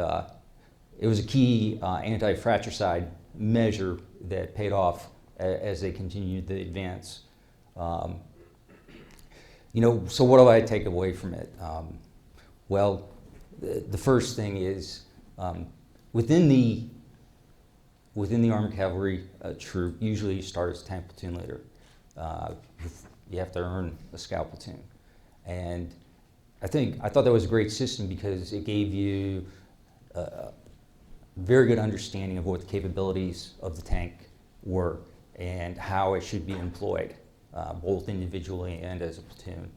it was a key anti-fratricide measure that paid off as they continued the advance. So what do I take away from it? Well, the first thing is within the Armored Cavalry troop, usually you start as a tank platoon leader. You have to earn a scout platoon, and I thought that was a great system because it gave you a very good understanding of what the capabilities of the tank were and how it should be employed, both individually and as a platoon.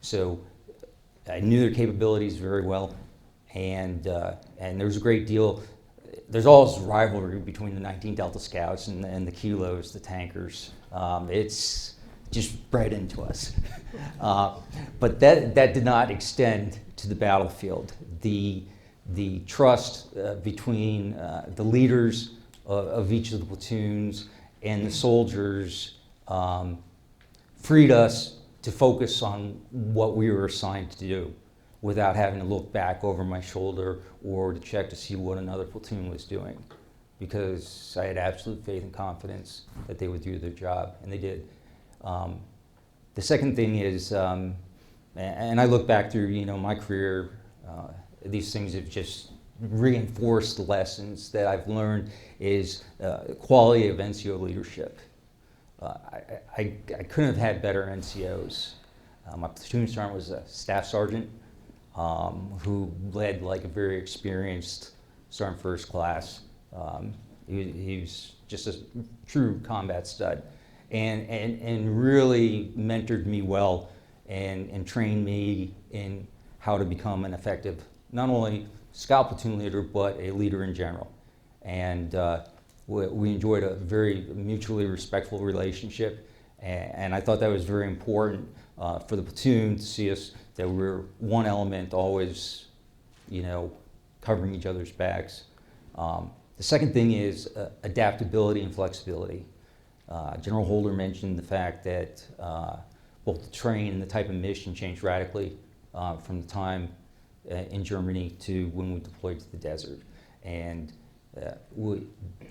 So I knew their capabilities very well, and there was a great deal. There's always rivalry between the 19 Delta Scouts and the Kilos, the tankers. It's just bred into us. But that did not extend to the battlefield. The trust between the leaders of each of the platoons and the soldiers freed us to focus on what we were assigned to do without having to look back over my shoulder or to check to see what another platoon was doing, because I had absolute faith and confidence that they would do their job, and they did. The second thing is, and I look back through my career, these things have just reinforced the lessons that I've learned, is quality of NCO leadership. I couldn't have had better NCOs. My platoon sergeant was a staff sergeant who led like a very experienced sergeant first class. He was just a true combat stud, and really mentored me well and trained me in how to become an effective, not only scout platoon leader, but a leader in general. And we enjoyed a very mutually respectful relationship, and I thought that was very important for the platoon to see us, that we were one element, always, covering each other's backs. The second thing is adaptability and flexibility. General Holder mentioned the fact that both the terrain and the type of mission changed radically from the time in Germany to when we deployed to the desert. And the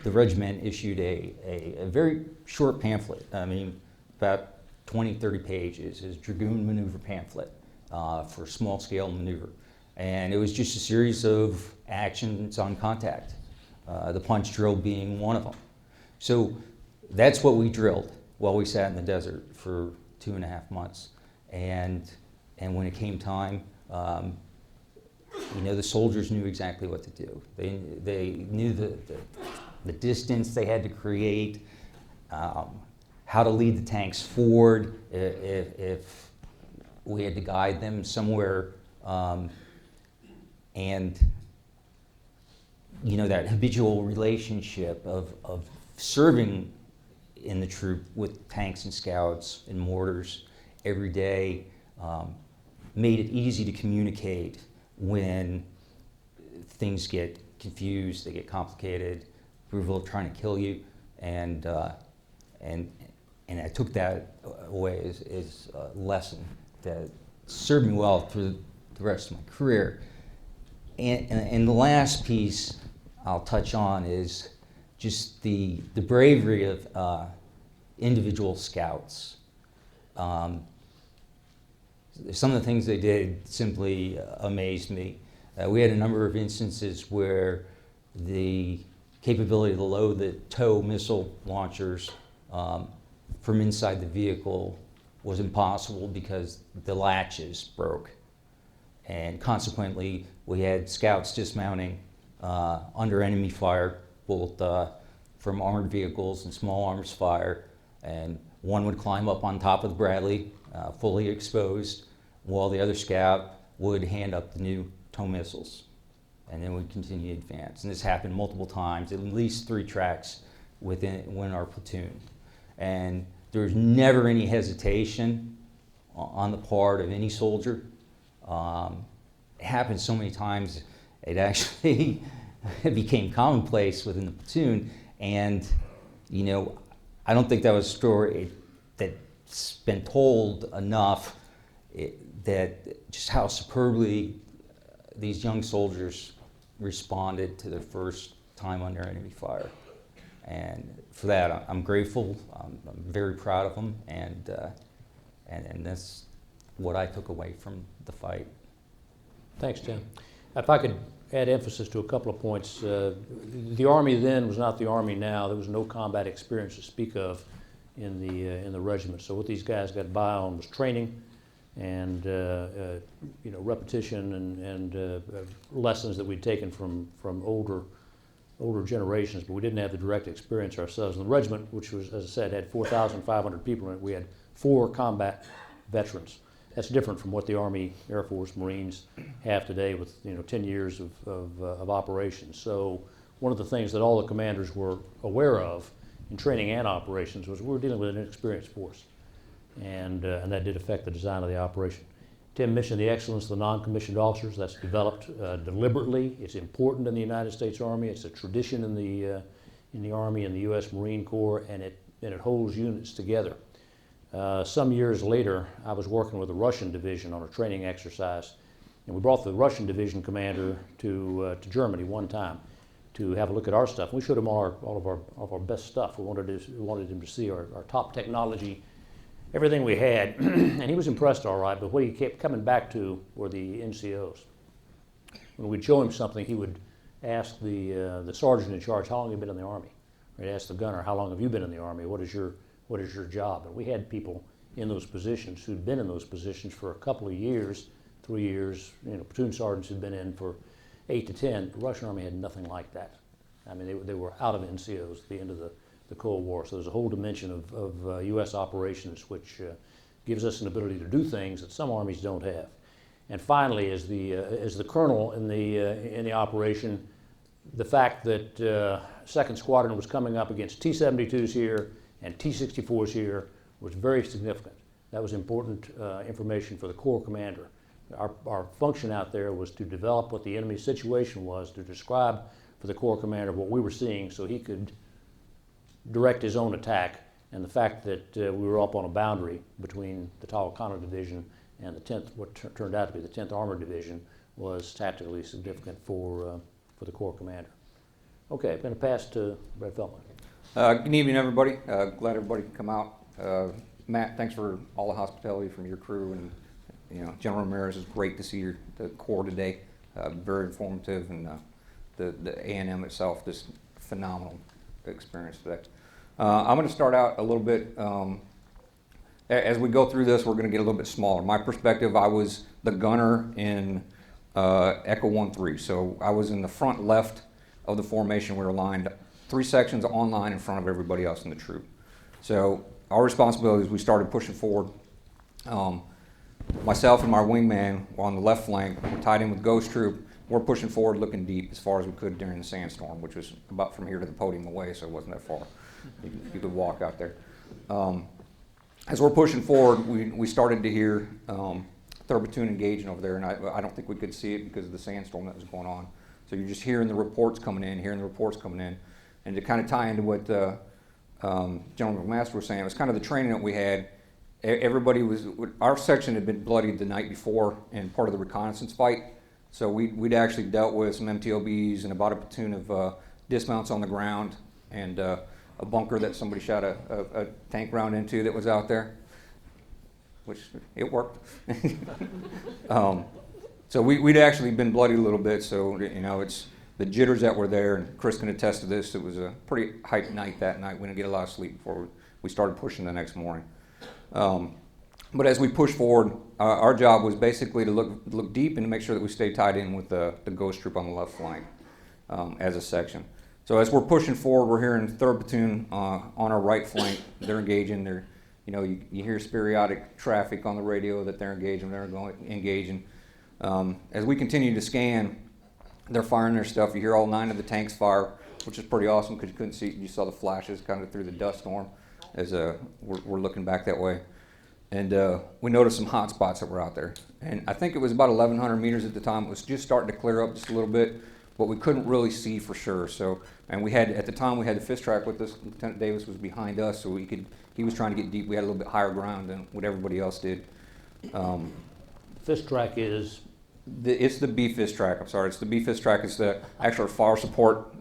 regiment issued a very short pamphlet, about 20, 30 pages, is Dragoon Maneuver Pamphlet for small scale maneuver. And it was just a series of actions on contact, the punch drill being one of them. So that's what we drilled while we sat in the desert for 2.5 months. And when it came time, the soldiers knew exactly what to do. They knew the distance they had to create, how to lead the tanks forward if we had to guide them somewhere. And you know, that habitual relationship of serving in the troop with tanks and scouts and mortars every day made it easy to communicate when things get confused, they get complicated, people are trying to kill you, and I took that away as a lesson that served me well through the rest of my career. And the last piece I'll touch on is just the bravery of individual scouts. Some of the things they did simply amazed me. We had a number of instances where the capability to load the TOW missile launchers from inside the vehicle was impossible because the latches broke. And consequently, we had scouts dismounting under enemy fire, both from armored vehicles and small arms fire. And one would climb up on top of the Bradley, fully exposed, while the other scout would hand up the new TOW missiles. And then we'd continue to advance. And this happened multiple times, at least 3 tracks within our platoon. And there was never any hesitation on the part of any soldier. It happened so many times, it actually it became commonplace within the platoon. And, you know, I don't think that was a story that's been told enough, that just how superbly these young soldiers responded to their first time under enemy fire. And for that, I'm grateful. I'm very proud of them, and that's what I took away from the fight.
Thanks, Tim. If I could add emphasis to a couple of points. The Army then was not the Army now. There was no combat experience to speak of in the regiment. So what these guys got by on was training and you know, repetition and lessons that we'd taken from older generations, but we didn't have the direct experience ourselves. And the regiment, which was, as I said, had 4,500 people in it, we had 4 combat veterans. That's different from what the Army, Air Force, Marines have today with, you know, 10 years of operations. So one of the things that all the commanders were aware of in training and operations was we were dealing with an inexperienced force. And that did affect the design of the operation. Tim mentioned the excellence of the non-commissioned officers. That's developed deliberately. It's important in the United States Army. It's a tradition in the Army and the U.S. Marine Corps, and it holds units together. Some years later, I was working with the Russian division on a training exercise, and we brought the Russian division commander to Germany one time to have a look at our stuff. We showed him all of our best stuff. We wanted him to see our top technology, everything we had, and he was impressed all right, but what he kept coming back to were the NCOs. When we'd show him something, he would ask the sergeant in charge, how long have you been in the Army? Or he'd ask the gunner, how long have you been in the Army? What is your job? And we had people in those positions who'd been in those positions for a couple of years, 3 years, you know, platoon sergeants who'd been in for 8 to 10. The Russian Army had nothing like that. I mean, they were out of NCOs at the end of the Cold War. So there's a whole dimension of U.S. operations which gives us an ability to do things that some armies don't have. And finally, as the colonel in the operation, the fact that 2nd Squadron was coming up against T-72s here and T-64s here was very significant. That was important information for the Corps commander. Our function out there was to develop what the enemy's situation was, to describe for the Corps commander what we were seeing so he could direct his own attack. And the fact that we were up on a boundary between the Talcano Division and the 10th, what turned out to be the 10th Armored Division, was tactically significant for the Corps commander. Okay, I'm going to pass to Brad Feltman.
Good evening, everybody. Glad everybody could come out. Matt, thanks for all the hospitality from your crew, and you know, General Ramirez, it's great to see the Corps today. Very informative, and the A&M itself, just phenomenal experience today. I'm going to start out a little bit. As we go through this, we're going to get a little bit smaller. My perspective, I was the gunner in Echo 1-3, so I was in the front left of the formation. We were lined 3 sections on line in front of everybody else in the troop. So our responsibility is we started pushing forward. Myself and my wingman were on the left flank. We're tied in with Ghost Troop, we're pushing forward, looking deep as far as we could during the sandstorm, which was about from here to the podium away, so it wasn't that far. You could walk out there. As we're pushing forward, we started to hear 3rd Platoon engaging over there, and I don't think we could see it because of the sandstorm that was going on. So you're just hearing the reports coming in, and to kind of tie into what General McMaster was saying, it was kind of the training that we had. Everybody was, our section had been bloodied the night before in part of the reconnaissance fight. So we'd actually dealt with some MTOBs and about a platoon of dismounts on the ground and a bunker that somebody shot a tank round into that was out there, which it worked. So we'd actually been bloodied a little bit, so you know, it's the jitters that were there, and Chris can attest to this. It was a pretty hyped night that night. We didn't get a lot of sleep before we started pushing the next morning. But as we pushed forward, our job was basically to look deep and to make sure that we stayed tied in with the Ghost Troop on the left flank as a section. So as we're pushing forward, we're hearing 3rd Platoon on our right flank. They're engaging. You know, you hear periodic traffic on the radio that they're engaging. Engaging. As we continue to scan, they're firing their stuff. You hear all 9 of the tanks fire, which is pretty awesome because you couldn't see. You saw the flashes kind of through the dust storm as we're looking back that way. And we noticed some hot spots that were out there. And I think it was about 1,100 meters at the time. It was just starting to clear up just a little bit, but we couldn't really see for sure. So, and we had, at the time, we had the fist track with us. Lieutenant Davis was behind us, so he was trying to get deep. We had a little bit higher ground than what everybody else did.
Fist track is?
It's the B fist track, I'm sorry. It's the B fist track. It's the actual fire support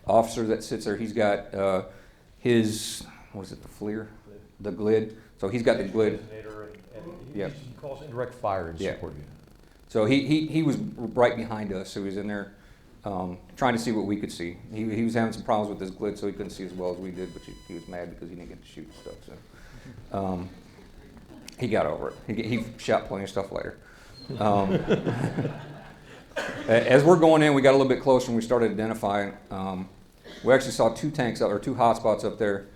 officer that sits there. He's got his, what is it, the FLIR? The GLID. So he's got the GLID.
He calls indirect fire in support unit.
So he was right behind us, so he was in there trying to see what we could see. He was having some problems with his GLID, so he couldn't see as well as we did, but he was mad because he didn't get to shoot stuff. So he got over it. He shot plenty of stuff later. As we're going in, we got a little bit closer and we started identifying. We actually saw 2 tanks or 2 hot spots up there.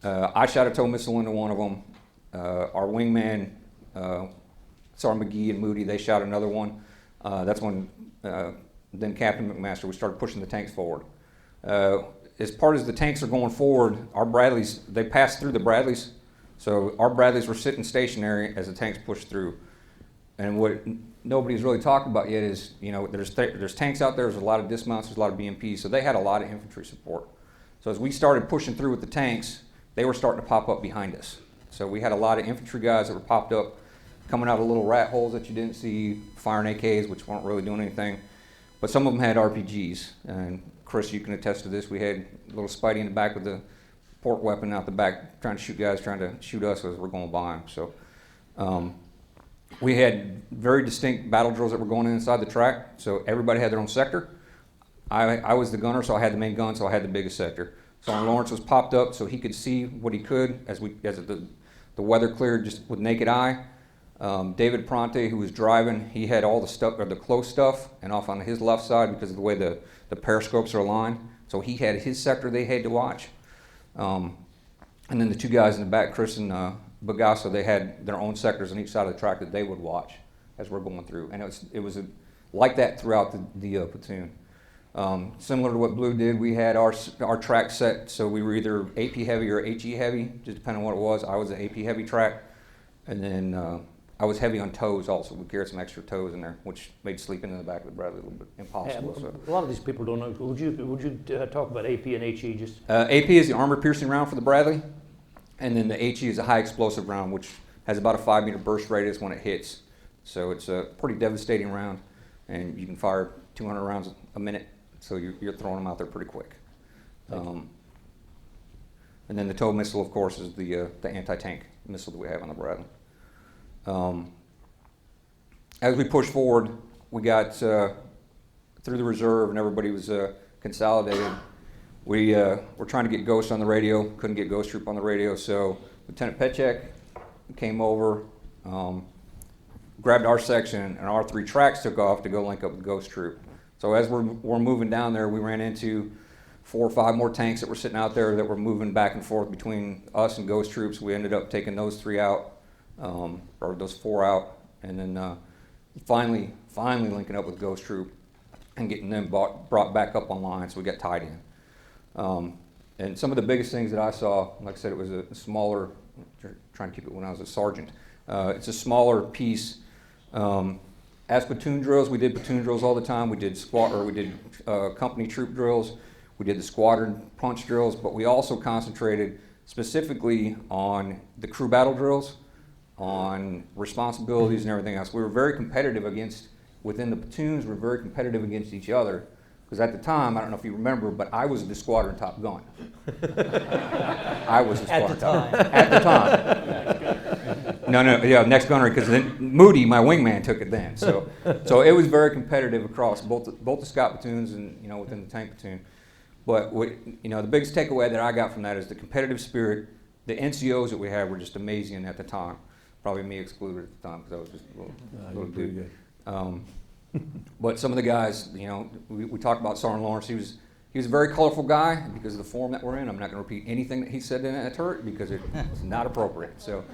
I shot a tow missile into one of them. Our wingman, Sergeant McGee and Moody, they shot another one. That's when then Captain McMaster, we started pushing the tanks forward. As part as the tanks are going forward, our Bradleys, they passed through the Bradleys. So our Bradleys were sitting stationary as the tanks pushed through. And what nobody's really talked about yet is, you know, there's tanks out there, there's a lot of dismounts, there's a lot of BMPs, so they had a lot of infantry support. So as we started pushing through with the tanks, they were starting to pop up behind us. So we had a lot of infantry guys that were popped up, coming out of little rat holes that you didn't see, firing AKs, which weren't really doing anything. But some of them had RPGs. And Chris, you can attest to this. We had a little Spidey in the back with the port weapon out the back, trying to shoot guys, trying to shoot us as we're going by them. So we had very distinct battle drills that were going inside the track. So everybody had their own sector. I was the gunner, so I had the main gun, so I had the biggest sector. So Lawrence was popped up so he could see what he could as the weather cleared just with naked eye. David Pronte, who was driving, he had all the stuff, or the close stuff, and off on his left side because of the way the periscopes are aligned. So he had his sector they had to watch. And then the 2 guys in the back, Chris and Bagasso, they had their own sectors on each side of the track that they would watch as we're going through. And it was like that throughout the platoon. Similar to what Blue did, we had our track set, so we were either AP heavy or HE heavy, just depending on what it was. I was an AP heavy track, and then I was heavy on tows also. We carried some extra tows in there, which made sleeping in the back of the Bradley a little bit impossible.
Yeah,
So.
a lot of these people don't know. Would you talk about AP and HE just?
AP is the armor-piercing round for the Bradley, and then the HE is a high-explosive round, which has about a 5-meter burst radius when it hits. So it's a pretty devastating round, and you can fire 200 rounds a minute. So you're throwing them out there pretty quick. And then the tow missile, of course, is the anti-tank missile that we have on the Bradley. As we pushed forward, we got through the reserve and everybody was consolidated. We were trying to get Ghost on the radio, couldn't get Ghost Troop on the radio, so Lieutenant Petchek came over, grabbed our section, and our 3 tracks took off to go link up with Ghost Troop. So as we're moving down there, we ran into 4 or 5 more tanks that were sitting out there that were moving back and forth between us and Ghost Troops. We ended up taking those 3 out, or those 4 out, and then finally linking up with Ghost Troop. and getting them brought back up online so we got tied in. And some of the biggest things that I saw, like I said, it was a smaller, trying to keep it when I was a sergeant, it's a smaller piece. As platoon drills, we did platoon drills all the time. We did company troop drills. We did the squadron punch drills, but we also concentrated specifically on the crew battle drills, on responsibilities and everything else. We were very competitive within the platoons, we were very competitive against each other. Because at the time, I don't know if you remember, but I was the squadron top gun. I was the squadron top gun. At the time. No, yeah, next gunner, because then Moody, my wingman, took it then. So it was very competitive across both the scout platoons and within the tank platoon. But the biggest takeaway that I got from that is the competitive spirit. The NCOs that we had were just amazing at the time. Probably me excluded at the time because I was just a little dude. But some of the guys, we talked about Sergeant Lawrence. He was a very colorful guy because of the form that we're in. I'm not going to repeat anything that he said in that turret because it's not appropriate. So,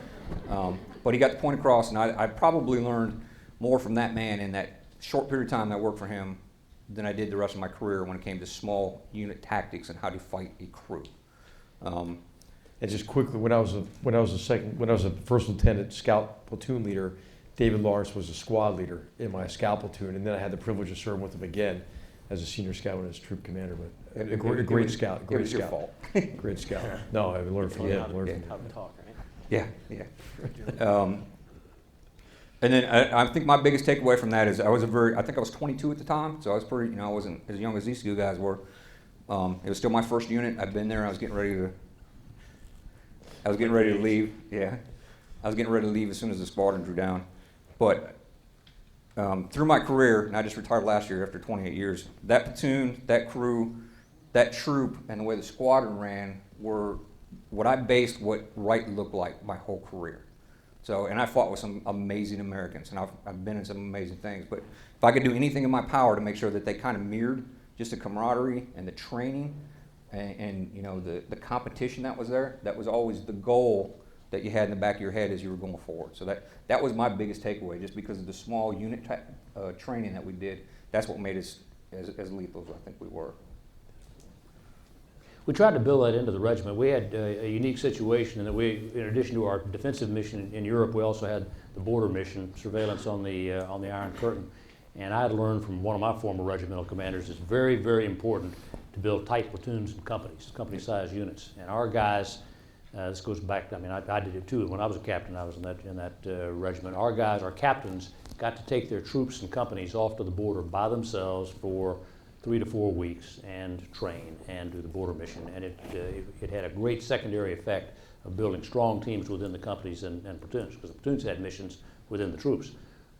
but he got the point across, and I probably learned more from that man in that short period of time that I worked for him than I did the rest of my career when it came to small unit tactics and how to fight a crew.
And just quickly, when I was a first lieutenant scout platoon leader, David Lawrence was a squad leader in my scout platoon, and then I had the privilege of serving with him again as a senior scout and as troop commander. But a great scout.
It was your fault.
Great scout. No, I learned from him.
How to talk, right?
Yeah. And then I think my biggest takeaway from that is I think I was 22 at the time, so I was pretty, I wasn't as young as these two guys were. It was still my first unit. I'd been there. I was getting ready to leave. Yeah, I was getting ready to leave as soon as the squadron drew down. But through my career, and I just retired last year after 28 years, that platoon, that crew, that troop, and the way the squadron ran were what I based what right looked like my whole career. So, and I fought with some amazing Americans, and I've been in some amazing things. But if I could do anything in my power to make sure that they kind of mirrored just the camaraderie and the training and the competition that was there, that was always the goal that you had in the back of your head as you were going forward. So that was my biggest takeaway, just because of the small unit training that we did. That's what made us as lethal as I think we were.
We tried to build that into the regiment. We had a unique situation in that in addition to our defensive mission in Europe, we also had the border mission, surveillance on the Iron Curtain. And I had learned from one of my former regimental commanders, it's very, very important to build tight platoons and company-sized units. And our guys, this goes back, I did it too. When I was a captain, I was in that regiment. Our guys, our captains, got to take their troops and companies off to the border by themselves for 3 to 4 weeks and train and do the border mission. And it had a great secondary effect of building strong teams within the companies and platoons, because the platoons had missions within the troops.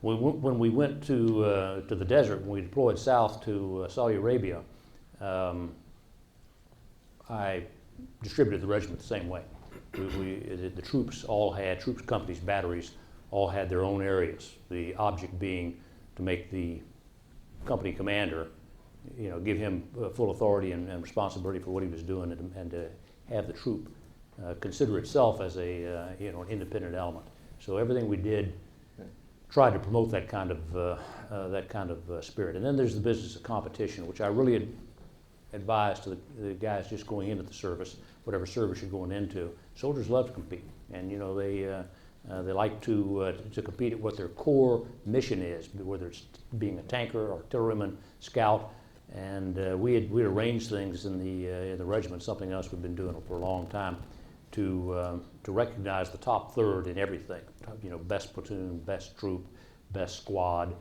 When we went to the desert, when we deployed south to Saudi Arabia, I distributed the regiment the same way. The troops all had, troops, companies, batteries, all had their own areas. The object being to make the company commander, give him full authority and responsibility for what he was doing, and to have the troop consider itself as an independent element. So everything we did tried to promote that kind of spirit. And then there's the business of competition, which I really advise to the guys just going into the service, whatever service you're going into. Soldiers love to compete, and they like to compete at what their core mission is, whether it's being a tanker, artilleryman, scout. And we had arranged things in the regiment, something else we've been doing for a long time, to recognize the top third in everything. Best platoon, best troop, best squad,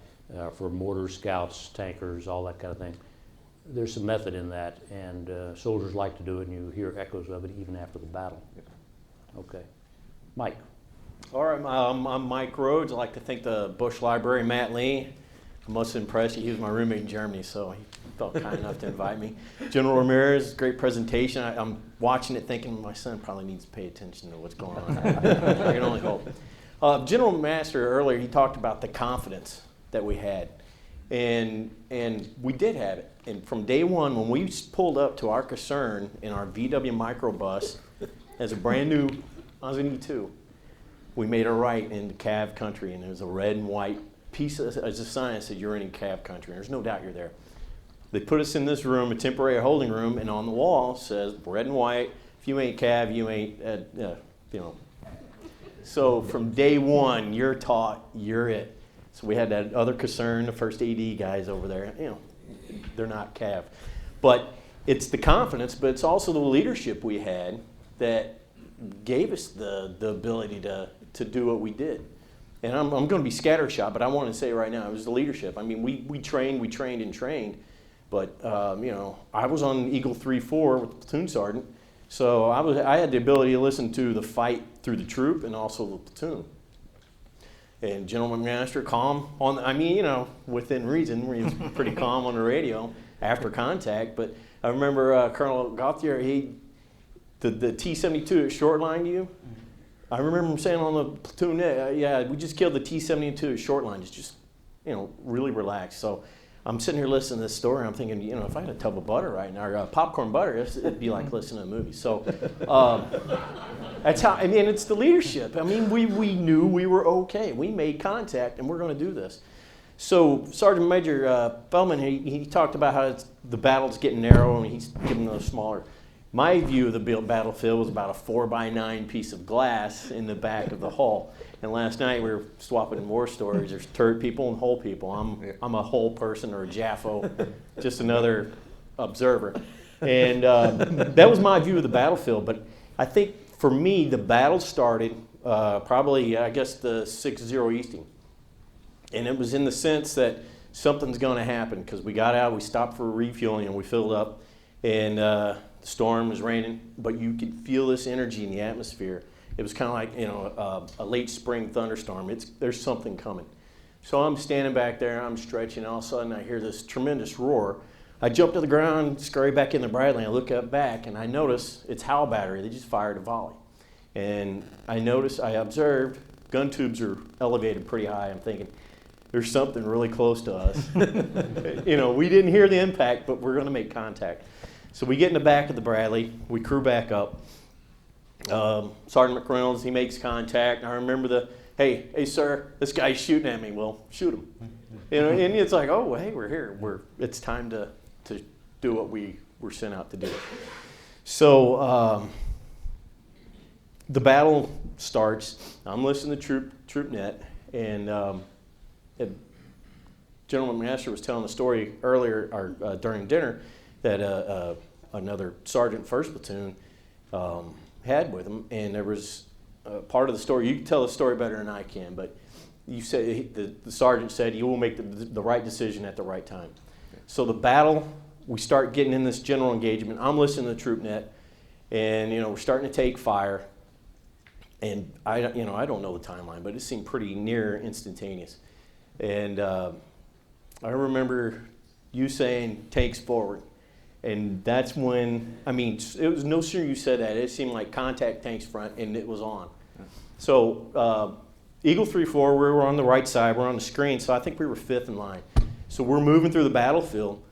for mortars, scouts, tankers, all that kind of thing. There's some method in that, and soldiers like to do it, and you hear echoes of it even after the battle. Okay. Mike.
All right, I'm Mike Rhodes. I'd like to thank the Bush Library, Matt Lee. I'm most impressed. He was my roommate in Germany, so he felt kind enough to invite me. General Ramirez, great presentation. I'm watching it thinking my son probably needs to pay attention to what's going on. I can only hope. General McMaster earlier, he talked about the confidence that we had. And we did have it. And from day one, when we pulled up to our concern in our VW microbus as a brand new Azini 2, we made a right into Cav country, and there's a red and white piece as a sign that said you're in Cav country. There's no doubt you're there. They put us in this room, a temporary holding room, and on the wall says red and white, if you ain't Cav, you ain't, you know. So from day one, you're taught, you're it. So we had that other concern, the first AD guys over there, you know, they're not Cav. But it's the confidence, but it's also the leadership we had that gave us the ability to do what we did. And I'm going to be scattershot, but I want to say right now, it was the leadership. I mean, we trained, but you know, I was on Eagle 3-4 with the platoon sergeant, so I had the ability to listen to the fight through the troop and also the platoon. And General McMaster, calm on, I mean, you know, within reason, he was pretty calm on the radio after contact. But I remember Colonel Gauthier, the T-72 short lined you. I remember him saying on the platoon, yeah, we just killed the T-72 short line. It's just, you know, really relaxed. So I'm sitting here listening to this story. I'm thinking, you know, if I had a tub of butter right now, or popcorn butter, it'd be like listening to a movie. So that's how, I mean, it's the leadership. I mean, we knew we were okay. We made contact, and we're going to do this. So Sergeant Major Feltman, he talked about how the battle's getting narrow, and he's giving those smaller. My view of the battlefield was about a 4x9 piece of glass in the back of the hull. And last night we were swapping war stories. There's turret people and hull people. I'm a hull person or a Jaffo, just another observer. And that was my view of the battlefield. But I think for me, the battle started probably, I guess, the 6-0 Easting. And it was in the sense that something's going to happen because we got out, we stopped for refueling, and we filled up. And the storm was raining, but you could feel this energy in the atmosphere. It was kind of like, you know, a late spring thunderstorm. There's something coming. So I'm standing back there, I'm stretching, and all of a sudden I hear this tremendous roar. I jump to the ground, scurry back in the Bradley, and I look up back, and I notice it's Howell Battery. They just fired a volley. And I observed, gun tubes are elevated pretty high. I'm thinking, there's something really close to us. You know, we didn't hear the impact, but we're going to make contact. So we get in the back of the Bradley, we crew back up. Sergeant McReynolds, he makes contact. And I remember hey sir, this guy's shooting at me. Well, shoot him. You know, and it's like, oh, hey, we're here. It's time to do what we were sent out to do. So the battle starts. I'm listening to TroopNet, and General McMaster was telling a story earlier or during dinner that another sergeant, 1st Platoon, had with him, and there was part of the story. You can tell the story better than I can, but you said the sergeant said you will make the right decision at the right time. So the battle, we start getting in this general engagement. I'm listening to TroopNet, and you know we're starting to take fire, and I don't know the timeline, but it seemed pretty near instantaneous. And I remember you saying tanks forward. And that's when, I mean, it was no sooner you said that, it seemed like contact tanks front, and it was on. So Eagle 3-4, we were on the right side, we're on the screen, so I think we were 5th in line. So we're moving through the battlefield.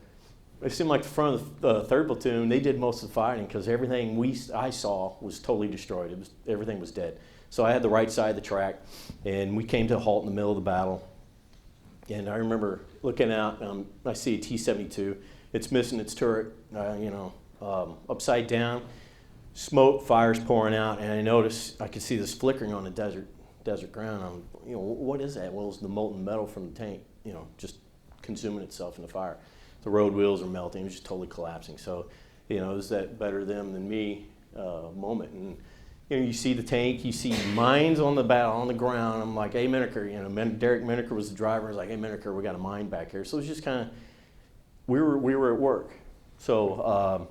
It seemed like the front of the 3rd Platoon, they did most of the fighting because everything I saw was totally destroyed. Everything was dead. So I had the right side of the track, and we came to a halt in the middle of the battle. And I remember looking out, I see a T-72. It's missing its turret, upside down. Smoke, fire's pouring out, and I noticed I could see this flickering on the desert ground. What is that? Well, it's the molten metal from the tank, just consuming itself in the fire. The road wheels are melting. It was just totally collapsing. So, it was that better them than me moment. And you see the tank, you see mines on the ground. I'm like, hey, Miniker, Derek Miniker was the driver. I was like, hey, Miniker, we got a mine back here. So it was just kind of, we were at work. So,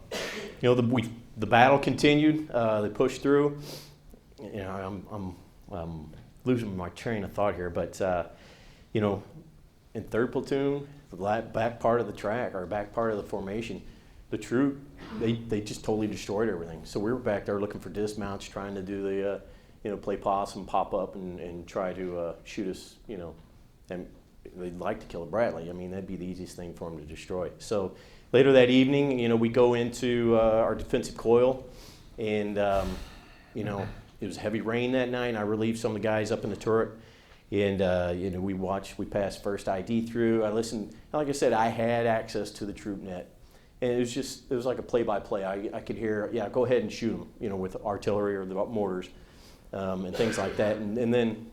the battle continued. They pushed through. I'm losing my train of thought here, but in 3rd Platoon, the back part of the track or back part of the formation, the troop, they just totally destroyed everything. So we were back there looking for dismounts, trying to do the play possum, pop up and try to shoot us, and they'd like to kill a Bradley. I mean, that'd be the easiest thing for them to destroy. So later that evening, we go into our defensive coil, and it was heavy rain that night. I relieved some of the guys up in the turret, And we passed first ID through. I listened. Like I said, I had access to the troop net, and it was like a play-by-play. I could hear, yeah, go ahead and shoot them, with artillery or the mortars, and things like that. And then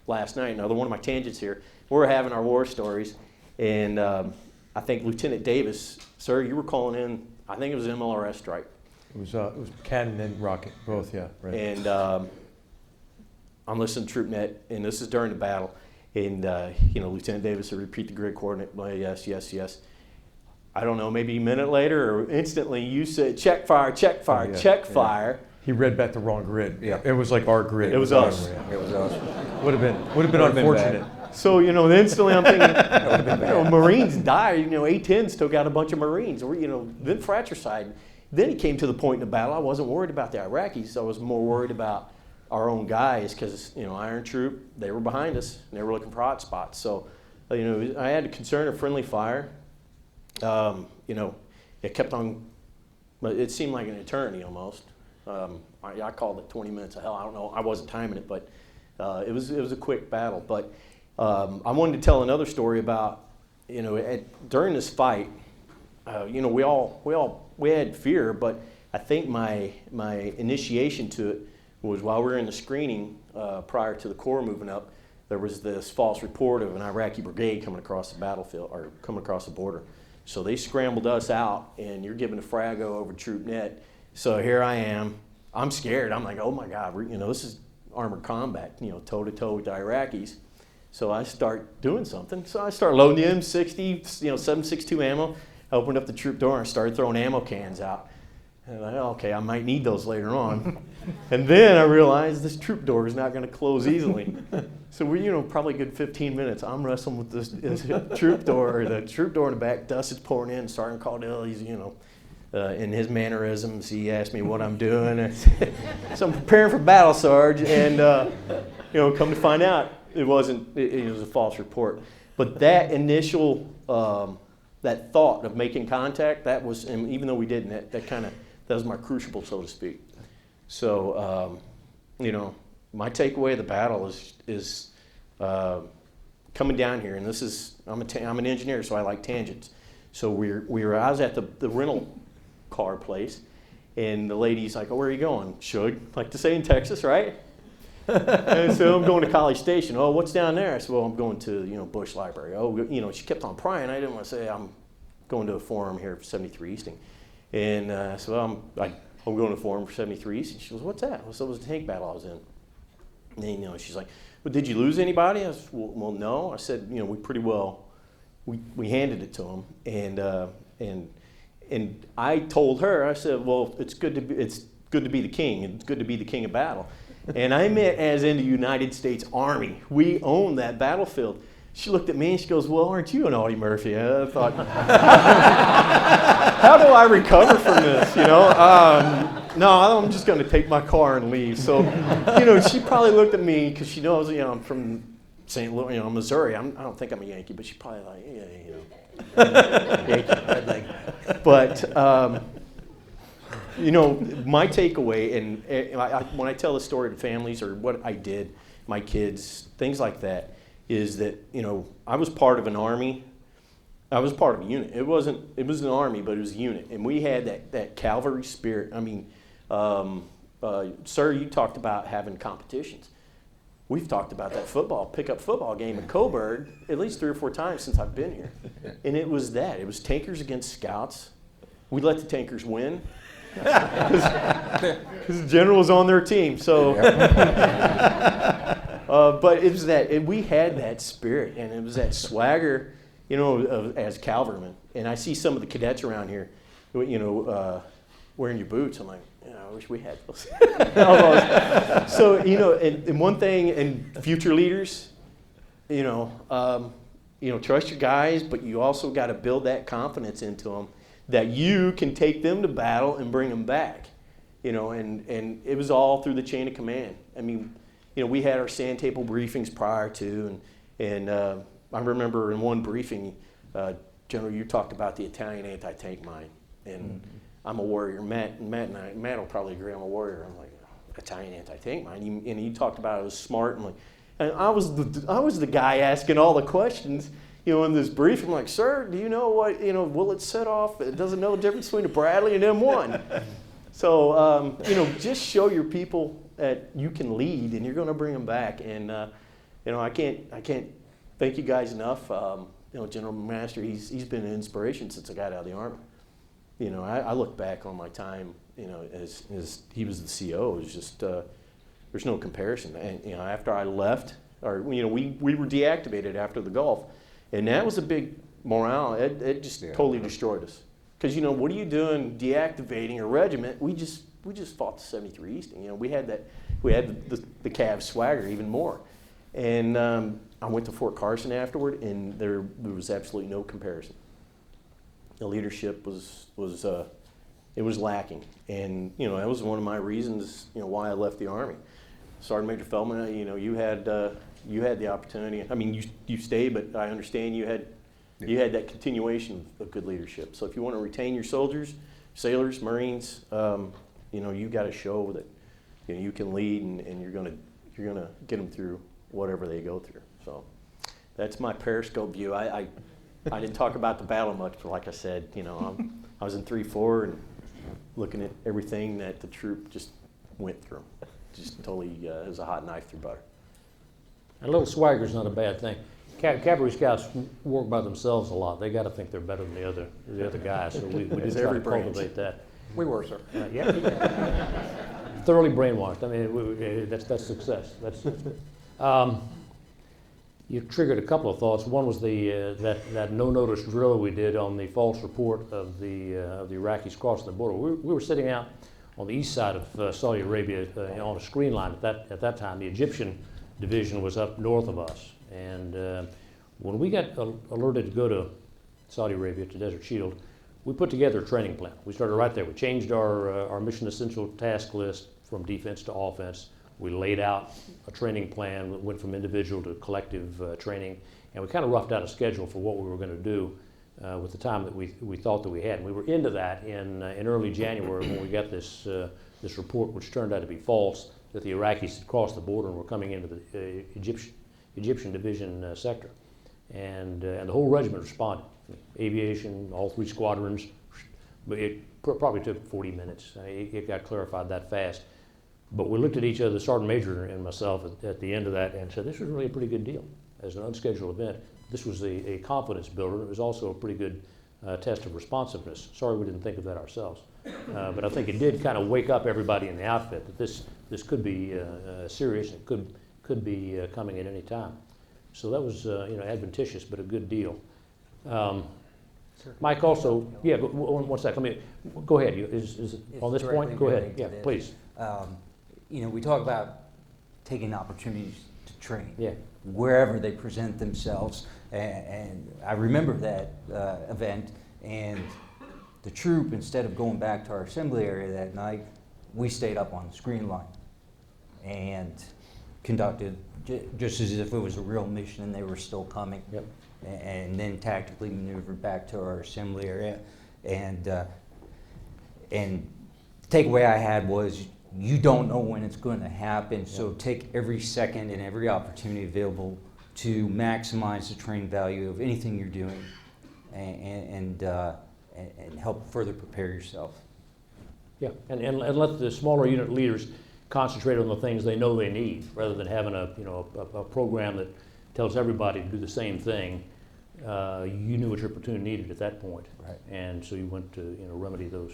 last night, another one of my tangents here. We're having our war stories, and I think Lieutenant Davis, sir, you were calling in. I think it was MLRS strike.
It was cannon and rocket, both, yeah, right.
And I'm listening to TroopNet, and this is during the battle. And, Lieutenant Davis would repeat the grid coordinate, well, yes, yes, yes. I don't know, maybe a minute later or instantly you said, check fire, check fire,
yeah,
check
yeah.
fire.
He read back the wrong grid.
Yeah.
It was like our grid.
It was us.
It was us.
Would have been unfortunate.
So, instantly I'm thinking, Marines die. A-10s took out a bunch of Marines. Then fratricide. Then it came to the point in the battle, I wasn't worried about the Iraqis. I was more worried about our own guys because, Iron Troop, they were behind us and they were looking for hot spots. So, I had a concern of friendly fire. It kept on, it seemed like an eternity almost. I called it 20 minutes of hell. I don't know. I wasn't timing it, but it was a quick battle. But I wanted to tell another story about, during this fight, we had fear, but I think my initiation to it was while we were in the screening prior to the Corps moving up, there was this false report of an Iraqi brigade coming across the battlefield or coming across the border. So they scrambled us out, and you're giving a frago over TroopNet. So here I am. I'm scared. I'm like, oh my God, this is armored combat, toe-to-toe with the Iraqis. So I start doing something. So I start loading the M60, 7.62 ammo. I opened up the troop door and started throwing ammo cans out. And I'm like, okay, I might need those later on. And then I realized this troop door is not going to close easily. So we, probably a good 15 minutes, I'm wrestling with this troop door, or the troop door in the back. Dust is pouring in, Sergeant Caudell, he's, in his mannerisms, he asked me what I'm doing. And so I'm preparing for battle, Sarge, and come to find out, it wasn't. It was a false report. But that initial, that thought of making contact, that was, and even though we didn't, that was my crucible, so to speak. So, my takeaway of the battle is coming down here, and this is, I'm an engineer, so I like tangents. So I was at the rental car place, and the lady's like, oh, where are you going? Shug, like to say in Texas, right? And so I'm going to College Station. Oh, what's down there? I said, well, I'm going to, Bush Library. Oh, she kept on prying. I didn't want to say I'm going to a forum here for 73 Easting. And so I'm going to a forum for 73 Easting. She goes, what's that? Well, so it was the tank battle I was in. And then, she's like, well, did you lose anybody? I said, well, no. I said, we pretty well, we handed it to them. And I told her, I said, well, it's good to be the king. It's good to be the king of battle. And I meant as in the United States Army. We own that battlefield. She looked at me and she goes, well, aren't you an Audie Murphy? I thought, how do I recover from this, No, I'm just going to take my car and leave. So, she probably looked at me because she knows, I'm from St. Louis, Missouri. I don't think I'm a Yankee, but she probably like, yeah, Yankee, red leg. But, my takeaway, and when I tell the story to families or what I did, my kids, things like that, is that, I was part of an army. I was part of a unit. It was an army, but it was a unit. And we had that cavalry spirit. I mean, sir, you talked about having competitions. We've talked about that pickup football game at Coburg at least 3 or 4 times since I've been here. And it was that. It was tankers against scouts. We let the tankers win. Because the general was on their team. So, but it was that we had that spirit, and it was that swagger, as cavalrymen. And I see some of the cadets around here, wearing your boots. I'm like, I wish we had those. So, and one thing, and future leaders, trust your guys, but you also got to build that confidence into them, that you can take them to battle and bring them back, and it was all through the chain of command. I mean, we had our sand table briefings prior to, and I remember in one briefing, General, you talked about the Italian anti-tank mine, and I'm a warrior. Matt will probably agree I'm a warrior. I'm like, Italian anti-tank mine, and you talked about it was smart, and like, And I was the guy asking all the questions, in this brief. I'm like, sir, do you know what, will it set off? It doesn't know the difference between a Bradley and M1. So, just show your people that you can lead and you're going to bring them back. And, I can't thank you guys enough. General McMaster, he's been an inspiration since I got out of the Army. I look back on my time, as he was the CO. It was just, there's no comparison. And, after I left, or, we were deactivated after the Gulf. And that was a big morale. It just totally destroyed us. Because, what are you doing deactivating a regiment? We just fought the 73 Easton. We had the Cav swagger even more. And I went to Fort Carson afterward, and there was absolutely no comparison. The leadership was lacking. And, that was one of my reasons, why I left the Army. Sergeant Major Feltman, you had the opportunity. I mean, you stayed, but I understand you had that continuation of good leadership. So if you want to retain your soldiers, sailors, Marines, you got to show that you can lead, and you're gonna get them through whatever they go through. So that's my Periscope view. I didn't talk about the battle much, but like I said, I was in 3-4 and looking at everything that the troop just went through. Just totally, it was a hot knife through butter.
A little swagger's not a bad thing. Cavalry scouts work by themselves a lot. They got to think they're better than the other guys. So we do try to cultivate that.
We were, sir.
Yeah. Thoroughly brainwashed. I mean, that's success. You triggered a couple of thoughts. One was that no-notice drill we did on the false report of the Iraqis crossing the border. We were sitting out on the east side of Saudi Arabia on a screen line at that time. The Egyptian division was up north of us, and when we got alerted to go to Saudi Arabia, to Desert Shield, we put together a training plan. We started right there. We changed our mission essential task list from defense to offense. We laid out a training plan that went from individual to collective training, and we kind of roughed out a schedule for what we were going to do with the time that we thought that we had. And we were into that in early January when we got this report, which turned out to be false, that the Iraqis had crossed the border and were coming into the Egyptian division sector. And the whole regiment responded. Aviation, all 3 squadrons, but it probably took 40 minutes. It got clarified that fast. But we looked at each other, the sergeant major and myself, at the end of that and said, this was really a pretty good deal. As an unscheduled event, this was a confidence builder. It was also a pretty good test of responsiveness. Sorry we didn't think of that ourselves. But I think it did kind of wake up everybody in the outfit that this could be serious and could be coming at any time. So that was adventitious, but a good deal. Mike also, yeah, one sec, go ahead. Is it on this point? Go ahead, yeah, please.
We talk about taking opportunities to train,
Yeah.
wherever they present themselves. And I remember that event, and the troop, instead of going back to our assembly area that night, we stayed up on the screen line and conducted just as if it was a real mission and they were still coming.
Yep.
And then tactically maneuvered back to our assembly area. And the takeaway I had was, you don't know when it's going to happen, so take every second and every opportunity available to maximize the training value of anything you're doing, and help further prepare yourself.
Yeah, and let the smaller unit leaders concentrate on the things they know they need, rather than having a program that tells everybody to do the same thing. You knew what your platoon needed at that point,
Right.
And so you went to remedy those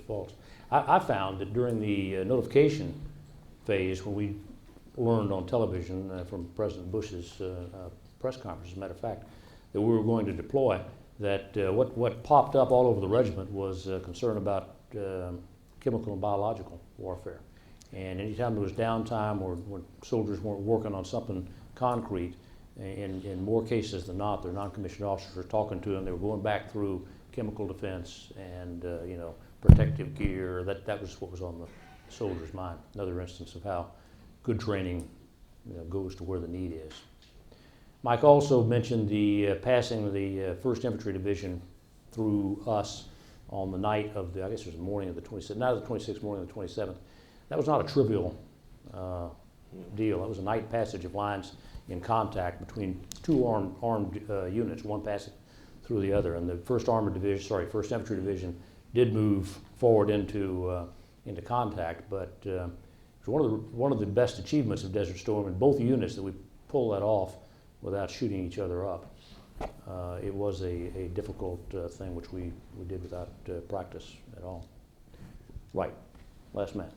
faults. I found that during the notification phase, when we learned on television from President Bush's press conference, as a matter of fact, that we were going to deploy, that what popped up all over the regiment was concern about chemical and biological warfare. And anytime there was downtime or when soldiers weren't working on something concrete, in more cases than not, their non-commissioned officers were talking to them. They were going back through chemical defense and protective gear. That was what was on the soldier's mind. Another instance of how good training goes to where the need is. Mike also mentioned the passing of the 1st Infantry Division through us on the night of I guess it was the morning of the 27th, night of the 26th, morning of the 27th. That was not a trivial deal. It was a night passage of lines in contact between two armed units, one passing through the other. And the First Infantry Division did move forward into contact, but it was one of the best achievements of Desert Storm in both units that we pulled that off without shooting each other up. It was a difficult thing which we did without practice at all. Right, last Matt.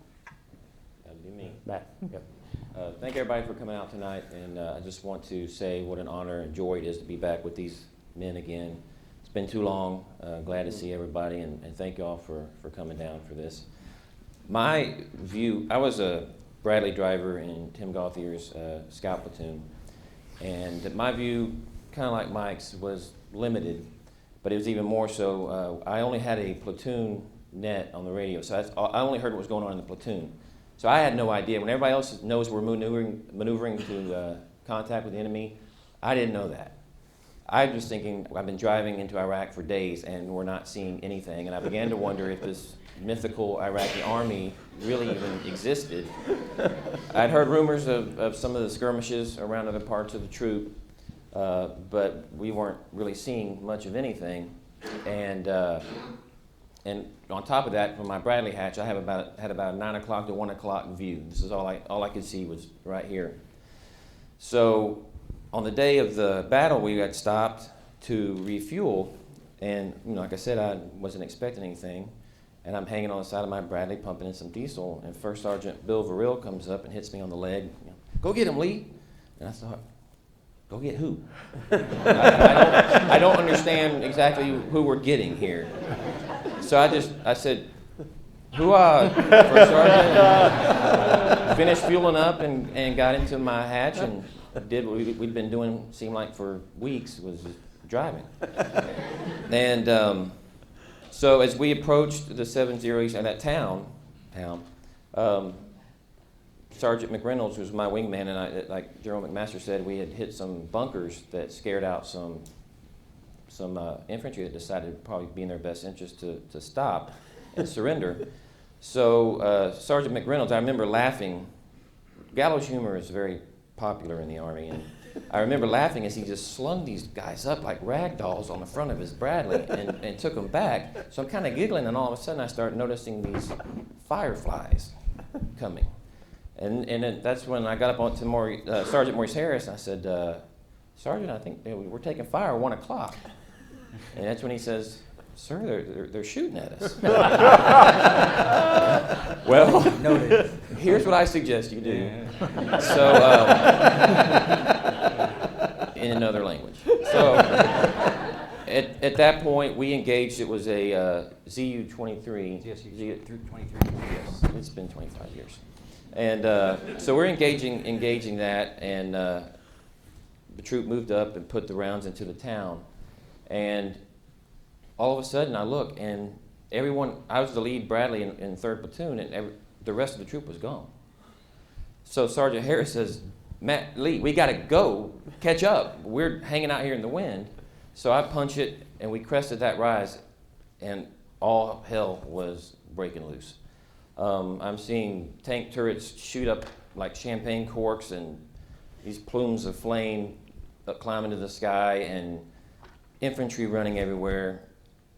That'd be me.
Matt, yep.
Thank everybody for coming out tonight, and I just want to say what an honor and joy it is to be back with these men again. It's been too long. Glad to see everybody, and thank y'all for coming down for this. My view, I was a Bradley driver in Tim Gauthier's scout platoon, and my view, kind of like Mike's, was limited, but it was even more so. I only had a platoon net on the radio, so I only heard what was going on in the platoon. So I had no idea. When everybody else knows we're maneuvering to contact with the enemy, I didn't know that. I was thinking, I've been driving into Iraq for days and we're not seeing anything, and I began to wonder if this mythical Iraqi army really even existed. I'd heard rumors of some of the skirmishes around other parts of the troop, but we weren't really seeing much of anything. And on top of that, from my Bradley hatch, I had about a 9 o'clock to 1 o'clock view. This is all I could see was right here. So on the day of the battle, we got stopped to refuel, and like I said, I wasn't expecting anything. And I'm hanging on the side of my Bradley pumping in some diesel, and First Sergeant Bill Verrill comes up and hits me on the leg. Go get him, Lee. And I thought, go get who? I don't understand exactly who we're getting here. So I said, hoo-ah, First Sergeant. Finished fueling up and got into my hatch and did what we'd been doing, seemed like for weeks, was just driving. And so as we approached the 7-0 and that town, Sergeant McReynolds was my wingman, and like General McMaster said, we had hit some bunkers that scared out some infantry that decided it would probably be in their best interest to stop and surrender. So Sergeant McReynolds, I remember laughing. Gallows humor is very popular in the Army, and I remember laughing as he just slung these guys up like rag dolls on the front of his Bradley and took them back. So I'm kind of giggling, and all of a sudden I start noticing these fireflies coming. And then that's when I got up on to Sergeant Maurice Harris, and I said, Sergeant, I think we're taking fire at 1 o'clock. And that's when he says, sir, they're shooting at us. Well, noted. Here's what I suggest you do. So, in another language. So, at that point, we engaged. It was a ZU-23.
Yes, through 23.
Yes, it's been 25 years. And so we're engaging that, and the troop moved up and put the rounds into the town. And all of a sudden I look, and I was the lead Bradley in 3rd Platoon, and the rest of the troop was gone. So Sergeant Harris says, Matt Lee, we got to go catch up. We're hanging out here in the wind. So I punch it, and we crested that rise, and all hell was breaking loose. I'm seeing tank turrets shoot up like champagne corks, and these plumes of flame climb into the sky, and infantry running everywhere.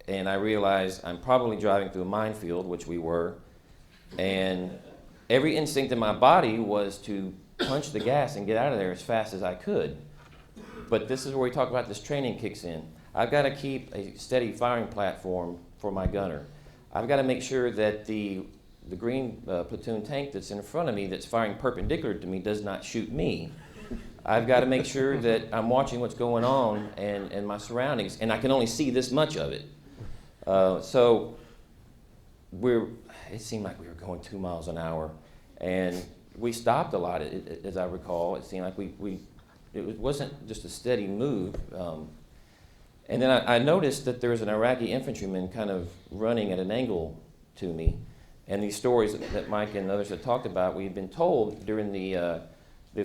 And I realized I'm probably driving through a minefield, which we were, and every instinct in my body was to punch the gas and get out of there as fast as I could. But this is where we talk about this training kicks in. I've got to keep a steady firing platform for my gunner. I've got to make sure that the green platoon tank that's in front of me that's firing perpendicular to me does not shoot me. I've got to make sure that I'm watching what's going on and my surroundings, and I can only see this much of it. So it seemed like we were going 2 miles an hour, and we stopped a lot, as I recall. It seemed like it wasn't just a steady move. And then I noticed that there was an Iraqi infantryman kind of running at an angle to me. And these stories that Mike and others had talked about, we had been told during the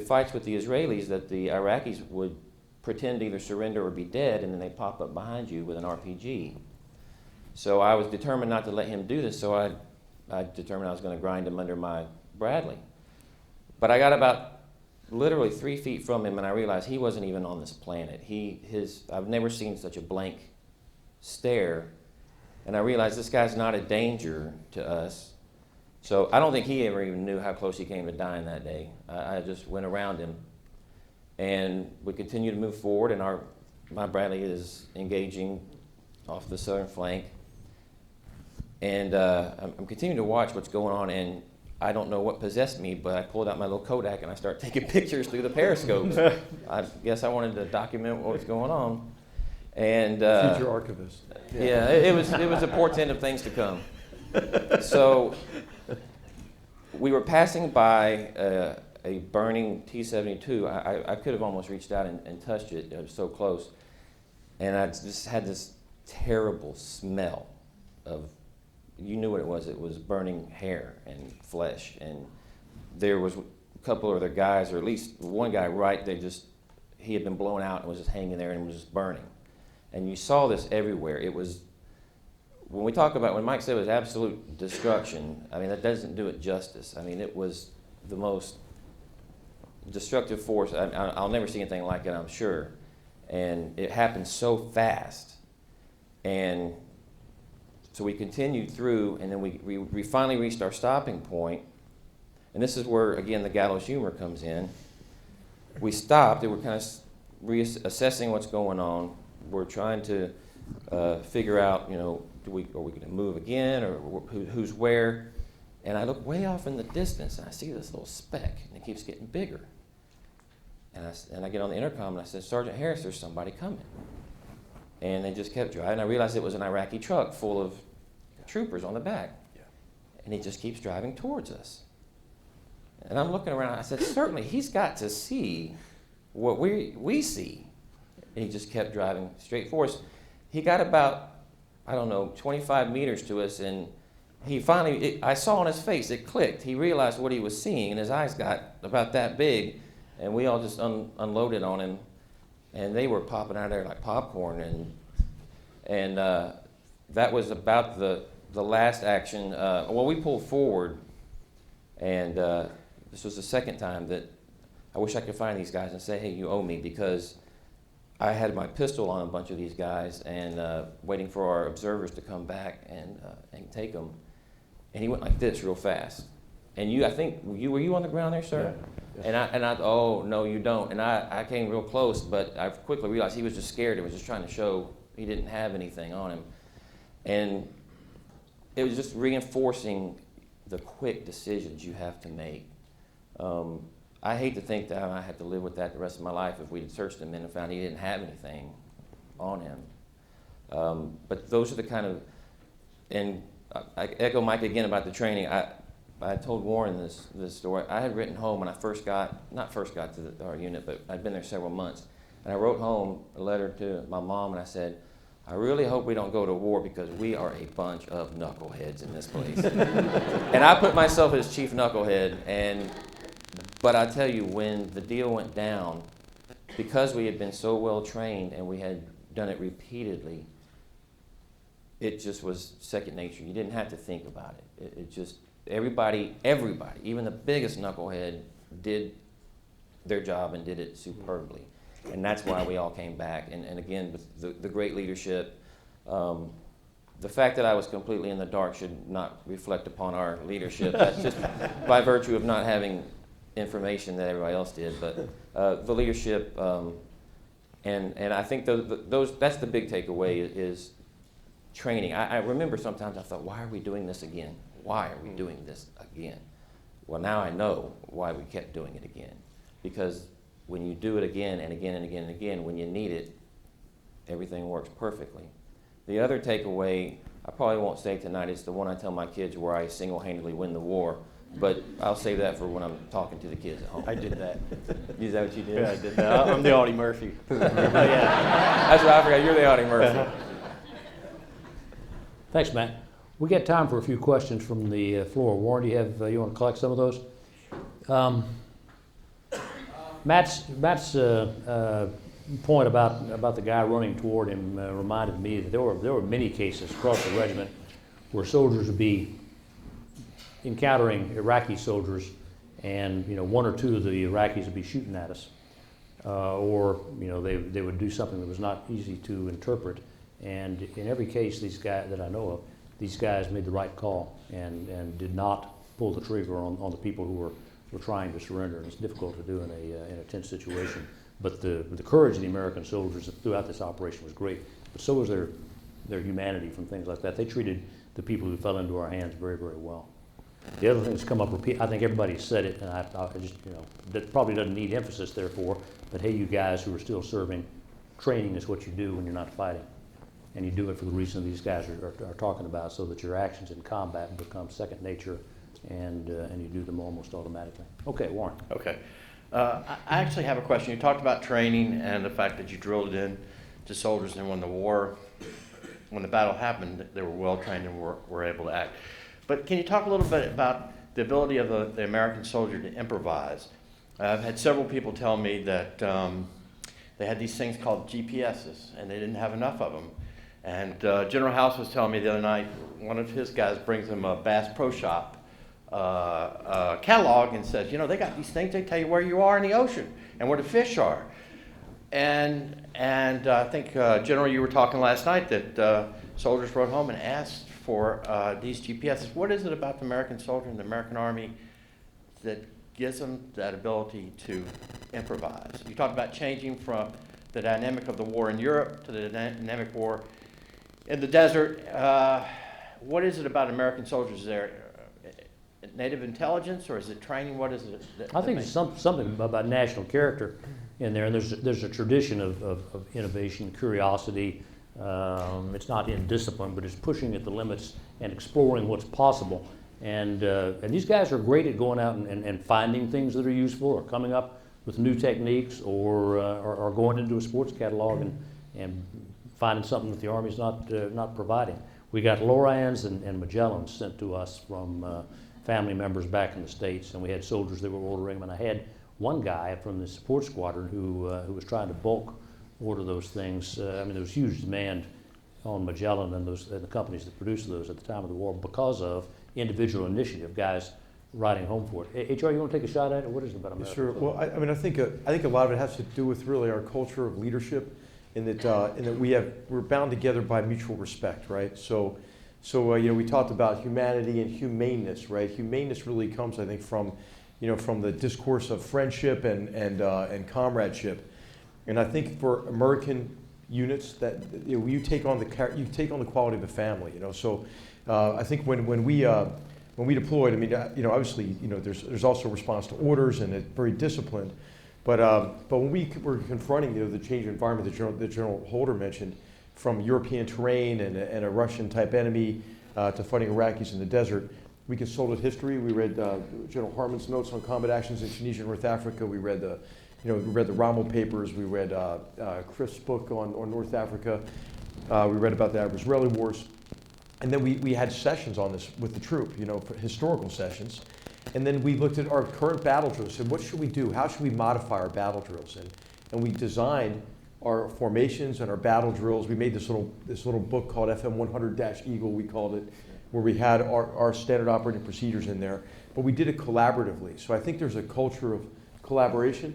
fights with the Israelis that the Iraqis would pretend to either surrender or be dead, and then they pop up behind you with an RPG. So I was determined not to let him do this, so I determined I was going to grind him under my Bradley. But I got about literally 3 feet from him, and I realized he wasn't even on this planet. I've never seen such a blank stare, and I realized this guy's not a danger to us. So I don't think he ever even knew how close he came to dying that day. I just went around him, and we continued to move forward, and my Bradley is engaging off the southern flank. And I'm continuing to watch what's going on, and I don't know what possessed me, but I pulled out my little Kodak and I started taking pictures through the periscopes. I guess I wanted to document what was going on. And
Future archivist.
yeah, it was a portent of things to come. So we were passing by a burning T-72. I could have almost reached out and touched it. It was so close. And I just had this terrible smell of, you knew what it was. It was burning hair and flesh. And there was a couple of other guys, or at least one guy, he had been blown out and was just hanging there and was just burning. And you saw this everywhere. It was, when Mike said it was absolute destruction, I mean, that doesn't do it justice. I mean, it was the most destructive force. I'll never see anything like it, I'm sure. And it happened so fast. And so we continued through, and then we finally reached our stopping point. And this is where, again, the gallows humor comes in. We stopped, and we're kind of reassessing what's going on. We're trying to figure out, are we going to move again, or who's where? And I look way off in the distance, and I see this little speck, and it keeps getting bigger. And I get on the intercom, and I said, Sergeant Harris, there's somebody coming. And they just kept driving. I realized it was an Iraqi truck full of troopers on the back. Yeah. And he just keeps driving towards us. And I'm looking around, I said, certainly he's got to see what we see. And he just kept driving straight for us. He got about, 25 meters to us, and he finally, I saw on his face, it clicked. He realized what he was seeing, and his eyes got about that big, and we all just unloaded on him, and they were popping out of there like popcorn, and that was about the last action. We pulled forward, and this was the second time that I wish I could find these guys and say, hey, you owe me, because I had my pistol on a bunch of these guys and waiting for our observers to come back and take them. And he went like this real fast. And were you on the ground there, sir? Yeah. And I oh, no, you don't. And I came real close, but I quickly realized he was just scared. He was just trying to show he didn't have anything on him. And it was just reinforcing the quick decisions you have to make. I hate to think that I had to live with that the rest of my life if we had searched him and found he didn't have anything on him. But those are the kind of, and I echo Mike again about the training. I told Warren this story. I had written home when I not first got to our unit, but I'd been there several months. And I wrote home a letter to my mom, and I said, I really hope we don't go to war because we are a bunch of knuckleheads in this place. And I put myself as chief knucklehead, but I tell you, when the deal went down, because we had been so well trained and we had done it repeatedly, it just was second nature. You didn't have to think about it. It just, everybody, even the biggest knucklehead, did their job and did it superbly. And that's why we all came back. And again, with the great leadership, the fact that I was completely in the dark should not reflect upon our leadership. That's just by virtue of not having information that everybody else did. But the leadership, and I think that's the big takeaway is training. I remember sometimes I thought, why are we doing this again? Why are we doing this again? Well, now I know why we kept doing it again. Because when you do it again and again and again and again, when you need it, everything works perfectly. The other takeaway, I probably won't say tonight, is the one I tell my kids where I single-handedly win the war, but I'll save that for when I'm talking to the kids at home.
I did that.
Is that what you did?
Yeah, I did that. I'm the Audie Murphy.
Yeah. That's what I forgot. You're the Audie Murphy.
Thanks, Matt. We got time for a few questions from the floor. Warren, you want to collect some of those? Matt's point about the guy running toward him reminded me that there were many cases across the regiment where soldiers would be encountering Iraqi soldiers and one or two of the Iraqis would be shooting at us, or they would do something that was not easy to interpret. And in every case, these guys that I know of, these guys made the right call and did not pull the trigger on the people who were trying to surrender. And it's difficult to do in a tense situation. But the courage of the American soldiers throughout this operation was great. But so was their humanity from things like that. They treated the people who fell into our hands very, very well. The other thing that's come up, I think everybody said it, and I just, that probably doesn't need emphasis therefore, but hey, you guys who are still serving, training is what you do when you're not fighting. And you do it for the reason these guys are talking about, so that your actions in combat become second nature, and you do them almost automatically. Okay, Warren.
Okay. I actually have a question. You talked about training and the fact that you drilled it in to soldiers, and when the battle happened, they were well trained and were able to act. But can you talk a little bit about the ability of the American soldier to improvise? I've had several people tell me that they had these things called GPSs, and they didn't have enough of them. And General House was telling me the other night, one of his guys brings him a Bass Pro Shop catalog and says, they got these things, they tell you where you are in the ocean and where the fish are. And I think, General, you were talking last night that soldiers wrote home and asked for these GPSs. What is it about the American soldier and the American Army that gives them that ability to improvise? You talked about changing from the dynamic of the war in Europe to the dynamic war in the desert. What is it about American soldiers there? Native intelligence, or is it training? What is it?
I think there's something about national character in there, and there's a tradition of innovation, curiosity. It's not indiscipline, but it's pushing at the limits and exploring what's possible. And these guys are great at going out and finding things that are useful, or coming up with new techniques, or going into a sports catalog and finding something that the Army's not providing. We got Lorans and Magellans sent to us from family members back in the States, and we had soldiers that were ordering them. And I had one guy from the support squadron who was trying to bulk order those things. There was huge demand on Magellan and the companies that produced those at the time of the war because of individual initiative, guys riding home for it. HR, you want to take a shot at it? What is it about America?
Sure. Well, I think a lot of it has to do with really our culture of leadership, in that we're bound together by mutual respect, right? So we talked about humanity and humaneness, right? Humaneness really comes, I think, from the discourse of friendship and comradeship. And I think for American units, that you take on the quality of a family. So I think when we deployed, obviously, there's also response to orders, and it's very disciplined. But when we were confronting the changing environment that General Holder mentioned, from European terrain and a Russian-type enemy to fighting Iraqis in the desert, we consulted history. We read General Harman's notes on combat actions in Tunisia and North Africa. We read the Rommel papers. We read Chris' book on North Africa. We read about the Arab-Israeli wars. And then we had sessions on this with the troop, historical sessions. And then we looked at our current battle drills, said, what should we do? How should we modify our battle drills? And we designed our formations and our battle drills. We made this little book called FM 100-Eagle, we called it, where we had our standard operating procedures in there. But we did it collaboratively. So I think there's a culture of collaboration.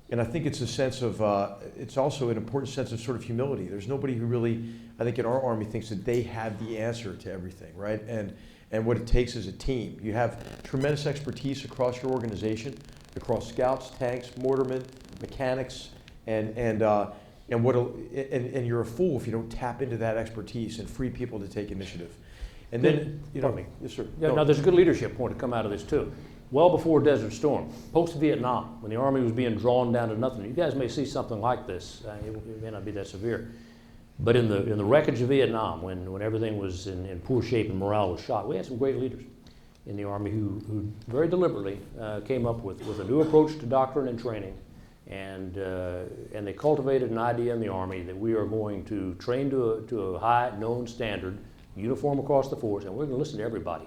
And I think it's a sense of, it's also an important sense of sort of humility. There's nobody who really, I think in our Army, thinks that they have the answer to everything, right? And what it takes is a team. You have tremendous expertise across your organization, across scouts, tanks, mortarmen, mechanics, and you're a fool if you don't tap into that expertise and free people to take initiative. And then,
Pardon me.
Yes, sir.
Yeah, now there's a good leadership point to come out of this too. Well before Desert Storm, post-Vietnam, when the Army was being drawn down to nothing, you guys may see something like this. It may not be that severe. But in the wreckage of Vietnam, when everything was in poor shape and morale was shot, we had some great leaders in the Army who very deliberately came up with a new approach to doctrine and training. And they cultivated an idea in the Army that we are going to train to a high known standard, uniform across the force, and we're going to listen to everybody.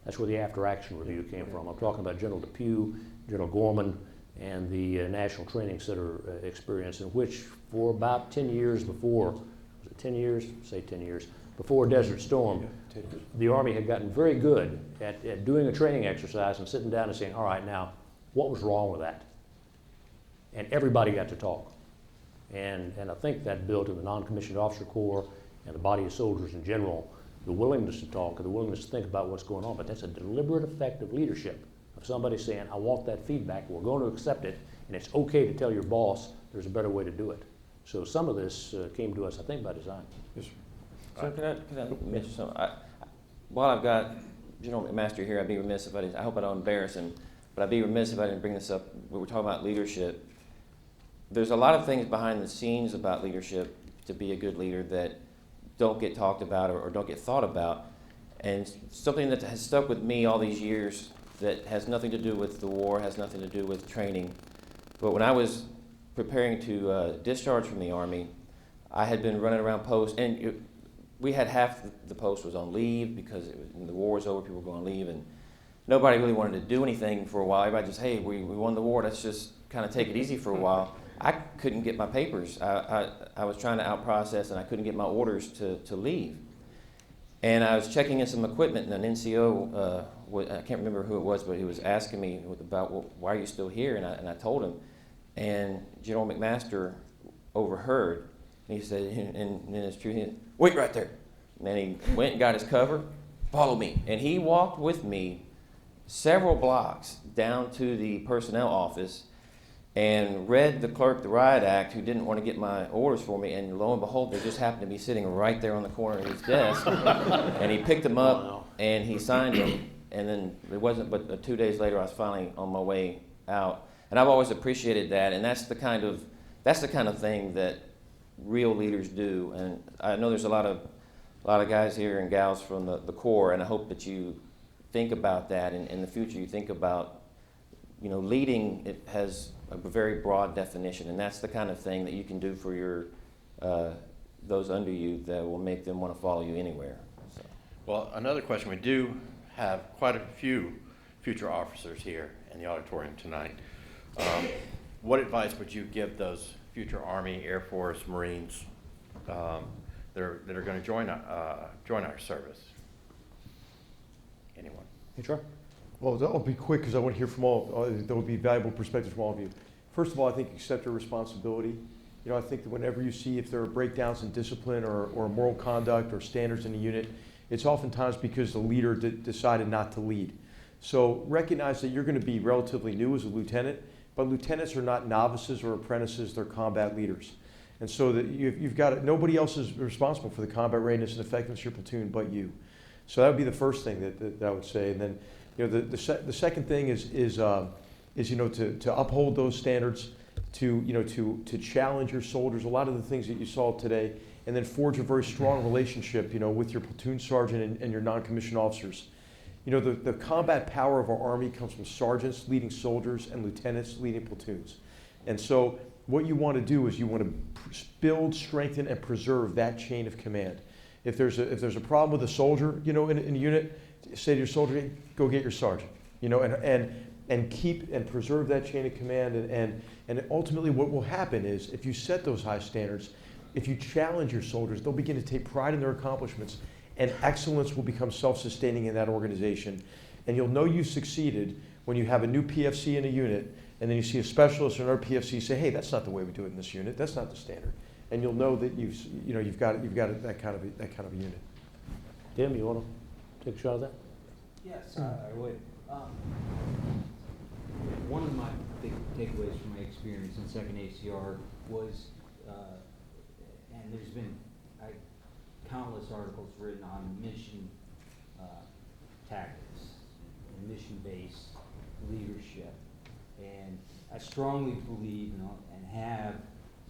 That's where the after-action review came from. I'm talking about General Depew, General Gorman, and the National Training Center experience, in which for about 10 years before, was it 10 years? Say 10 years. Before Desert Storm, the Army had gotten very good at doing a training exercise and sitting down and saying, all right, now, what was wrong with that? And everybody got to talk. And I think that built in the non-commissioned officer corps and the body of soldiers in general, the willingness to talk and the willingness to think about what's going on. But that's a deliberate effect of leadership, of somebody saying, I want that feedback, we're going to accept it, and it's okay to tell your boss there's a better way to do it. So some of this came to us, I think, by design.
Yes, sir.
So can I mention something? While I've got General McMaster here, I'd be remiss if I didn't, I hope I don't embarrass him, but I'd be remiss if I didn't bring this up. We were talking about leadership. There's a lot of things behind the scenes about leadership to be a good leader that don't get talked about or don't get thought about. And something that has stuck with me all these years that has nothing to do with the war, has nothing to do with training. But when I was preparing to discharge from the Army, I had been running around posts, and we had half the post was on leave because when the war was over, people were going on leave, and nobody really wanted to do anything for a while. Everybody just, hey, we won the war, let's just kind of take it easy for a while. I couldn't get my papers. I was trying to out-process, and I couldn't get my orders to leave. And I was checking in some equipment, and an NCO, I can't remember who it was, but he was asking me about, well, why are you still here? And I told him, and General McMaster overheard. And he said, and it's true, he said, wait right there. And then he went and got his cover, follow me. And he walked with me several blocks down to the personnel office and read the clerk the riot act, who didn't want to get my orders for me, and lo and behold, they just happened to be sitting right there on the corner of his desk. And he picked them up and he signed them, and then it wasn't but 2 days later I was finally on my way out. And I've always appreciated that, and that's the kind of thing that real leaders do. And I know there's a lot of guys here and gals from the Corps, and I hope that you think about that in the future. You think about, leading, it has a very broad definition, and that's the kind of thing that you can do for your those under you that will make them want to follow you anywhere. So.
Well, another question, we do have quite a few future officers here in the auditorium tonight. What advice would you give those future Army, Air Force, Marines that are going to join our service? Anyone?
HR?
Well, I'll be quick because I want to hear from all. There will be valuable perspectives from all of you. First of all, I think accept your responsibility. I think that whenever you see if there are breakdowns in discipline or moral conduct or standards in the unit, it's oftentimes because the leader decided not to lead. So recognize that you're going to be relatively new as a lieutenant, but lieutenants are not novices or apprentices, they're combat leaders. And so that you've got nobody else is responsible for the combat readiness and effectiveness of your platoon but you. So that would be the first thing that I would say. And then the second thing is to uphold those standards, to challenge your soldiers, a lot of the things that you saw today, and then forge a very strong relationship, with your platoon sergeant and your non-commissioned officers. The combat power of our Army comes from sergeants leading soldiers and lieutenants leading platoons. And so what you want to do is you want to build, strengthen, and preserve that chain of command. If there's a problem with a soldier, in a unit, say to your soldier, hey, go get your sergeant, and keep and preserve that chain of command. And ultimately what will happen is if you set those high standards, if you challenge your soldiers, they'll begin to take pride in their accomplishments, and excellence will become self-sustaining in that organization. And you'll know you've succeeded when you have a new PFC in a unit, and then you see a specialist or another PFC say, hey, that's not the way we do it in this unit, that's not the standard. And you'll know that you've got that kind of a unit.
Tim, you want to take a shot at that?
Yes, I would. One of my big takeaways from my experience in 2nd ACR was, and there's been countless articles written on mission tactics and mission-based leadership. And I strongly believe and have,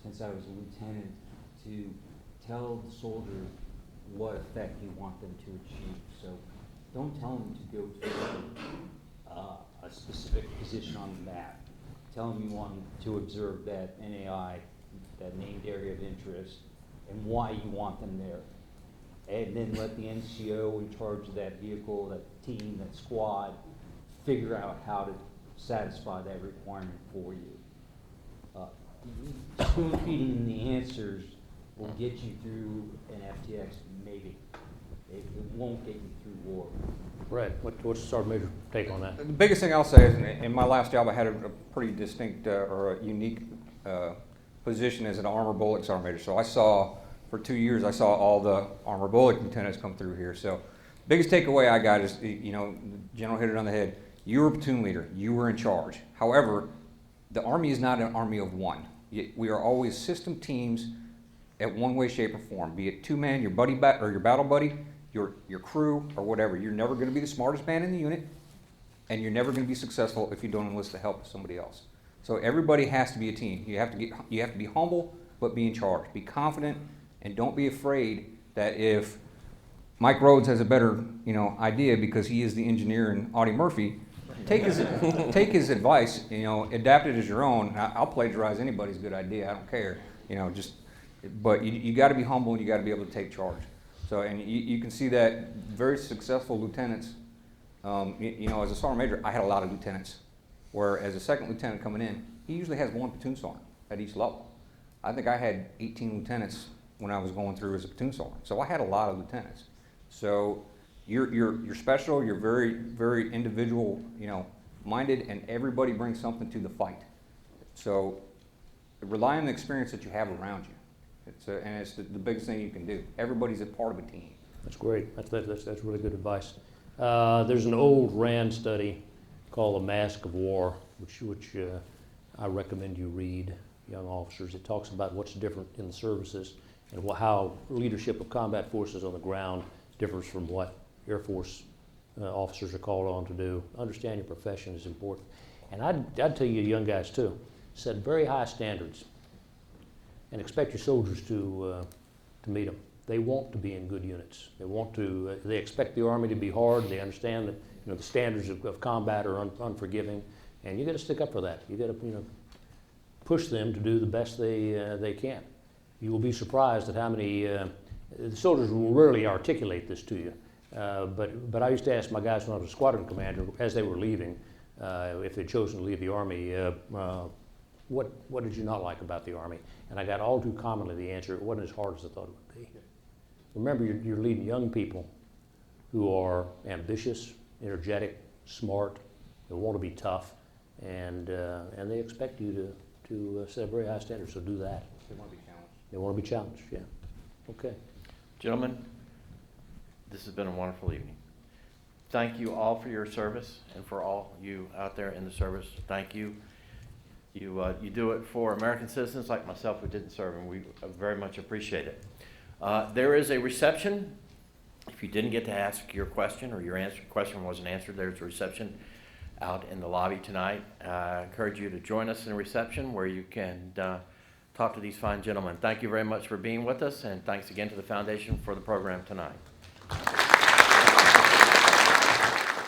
since I was a lieutenant, to tell the soldier what effect you want them to achieve. So don't tell them to go to a specific position on the map. Tell them you want them to observe that NAI, that named area of interest, and why you want them there. And then let the NCO in charge of that vehicle, that team, that squad, figure out how to satisfy that requirement for you. Spoon feeding the answers will get you through an FTX, maybe. it won't get you through war.
Brad, what's the Sergeant Major take on that?
The biggest thing I'll say is, in my last job, I had a pretty distinct or a unique position as an armor bullet sergeant major. So I saw, for 2 years, I saw all the armor bullet lieutenants come through here. So biggest takeaway I got is, you know, the General hit it on the head. You were a platoon leader. You were in charge. However, the Army is not an army of one. We are always system teams at one way, shape, or form. Be it two-man, your buddy or your battle buddy, your crew, or whatever. You're never going to be the smartest man in the unit, and you're never going to be successful if you don't enlist the help of somebody else. So everybody has to be a team. You have to be humble, but be in charge. Be confident, and don't be afraid that if Mike Rhodes has a better, you know, idea because he is the engineer in Audie Murphy, take his advice, you know, adapt it as your own. I'll plagiarize anybody's good idea. I don't care, you know. But you got to be humble, and you got to be able to take charge. So, and you can see that very successful lieutenants. You know, as a sergeant major, I had a lot of lieutenants. Where as a second lieutenant coming in, he usually has one platoon sergeant at each level. I think I had 18 lieutenants when I was going through as a platoon sergeant. So I had a lot of lieutenants. So you're special. You're very, very individual, you know, minded, and everybody brings something to the fight. So rely on the experience that you have around you. And it's the biggest thing you can do. Everybody's a part of a team.
That's great. That's really good advice. There's an old RAND study called The Mask of War, which I recommend you read, young officers. It talks about what's different in the services and how leadership of combat forces on the ground differs from what Air Force officers are called on to do. Understand your profession is important. And I'd tell you young guys too, set very high standards and expect your soldiers to meet them. They want to be in good units. They expect the Army to be hard. They understand that, you know, the standards of combat are unforgiving, and you got to stick up for that. You got to, you know, push them to do the best they can. You will be surprised at how many the soldiers will rarely articulate this to you. But I used to ask my guys when I was a squadron commander as they were leaving, if they'd chosen to leave the Army, what did you not like about the Army? And I got all too commonly the answer, it wasn't as hard as I thought it would be. Remember, you're leading young people who are ambitious, energetic, smart, they want to be tough, and they expect you to set a very high standard, so do that.
They want to be challenged.
They want to be challenged, yeah. Okay.
Gentlemen, this has been a wonderful evening. Thank you all for your service, and for all you out there in the service. Thank you. You do it for American citizens like myself who didn't serve, and we very much appreciate it. There is a reception. If you didn't get to ask your question or your question wasn't answered, there's a reception out in the lobby tonight. I encourage you to join us in a reception where you can talk to these fine gentlemen. Thank you very much for being with us, and thanks again to the Foundation for the program tonight.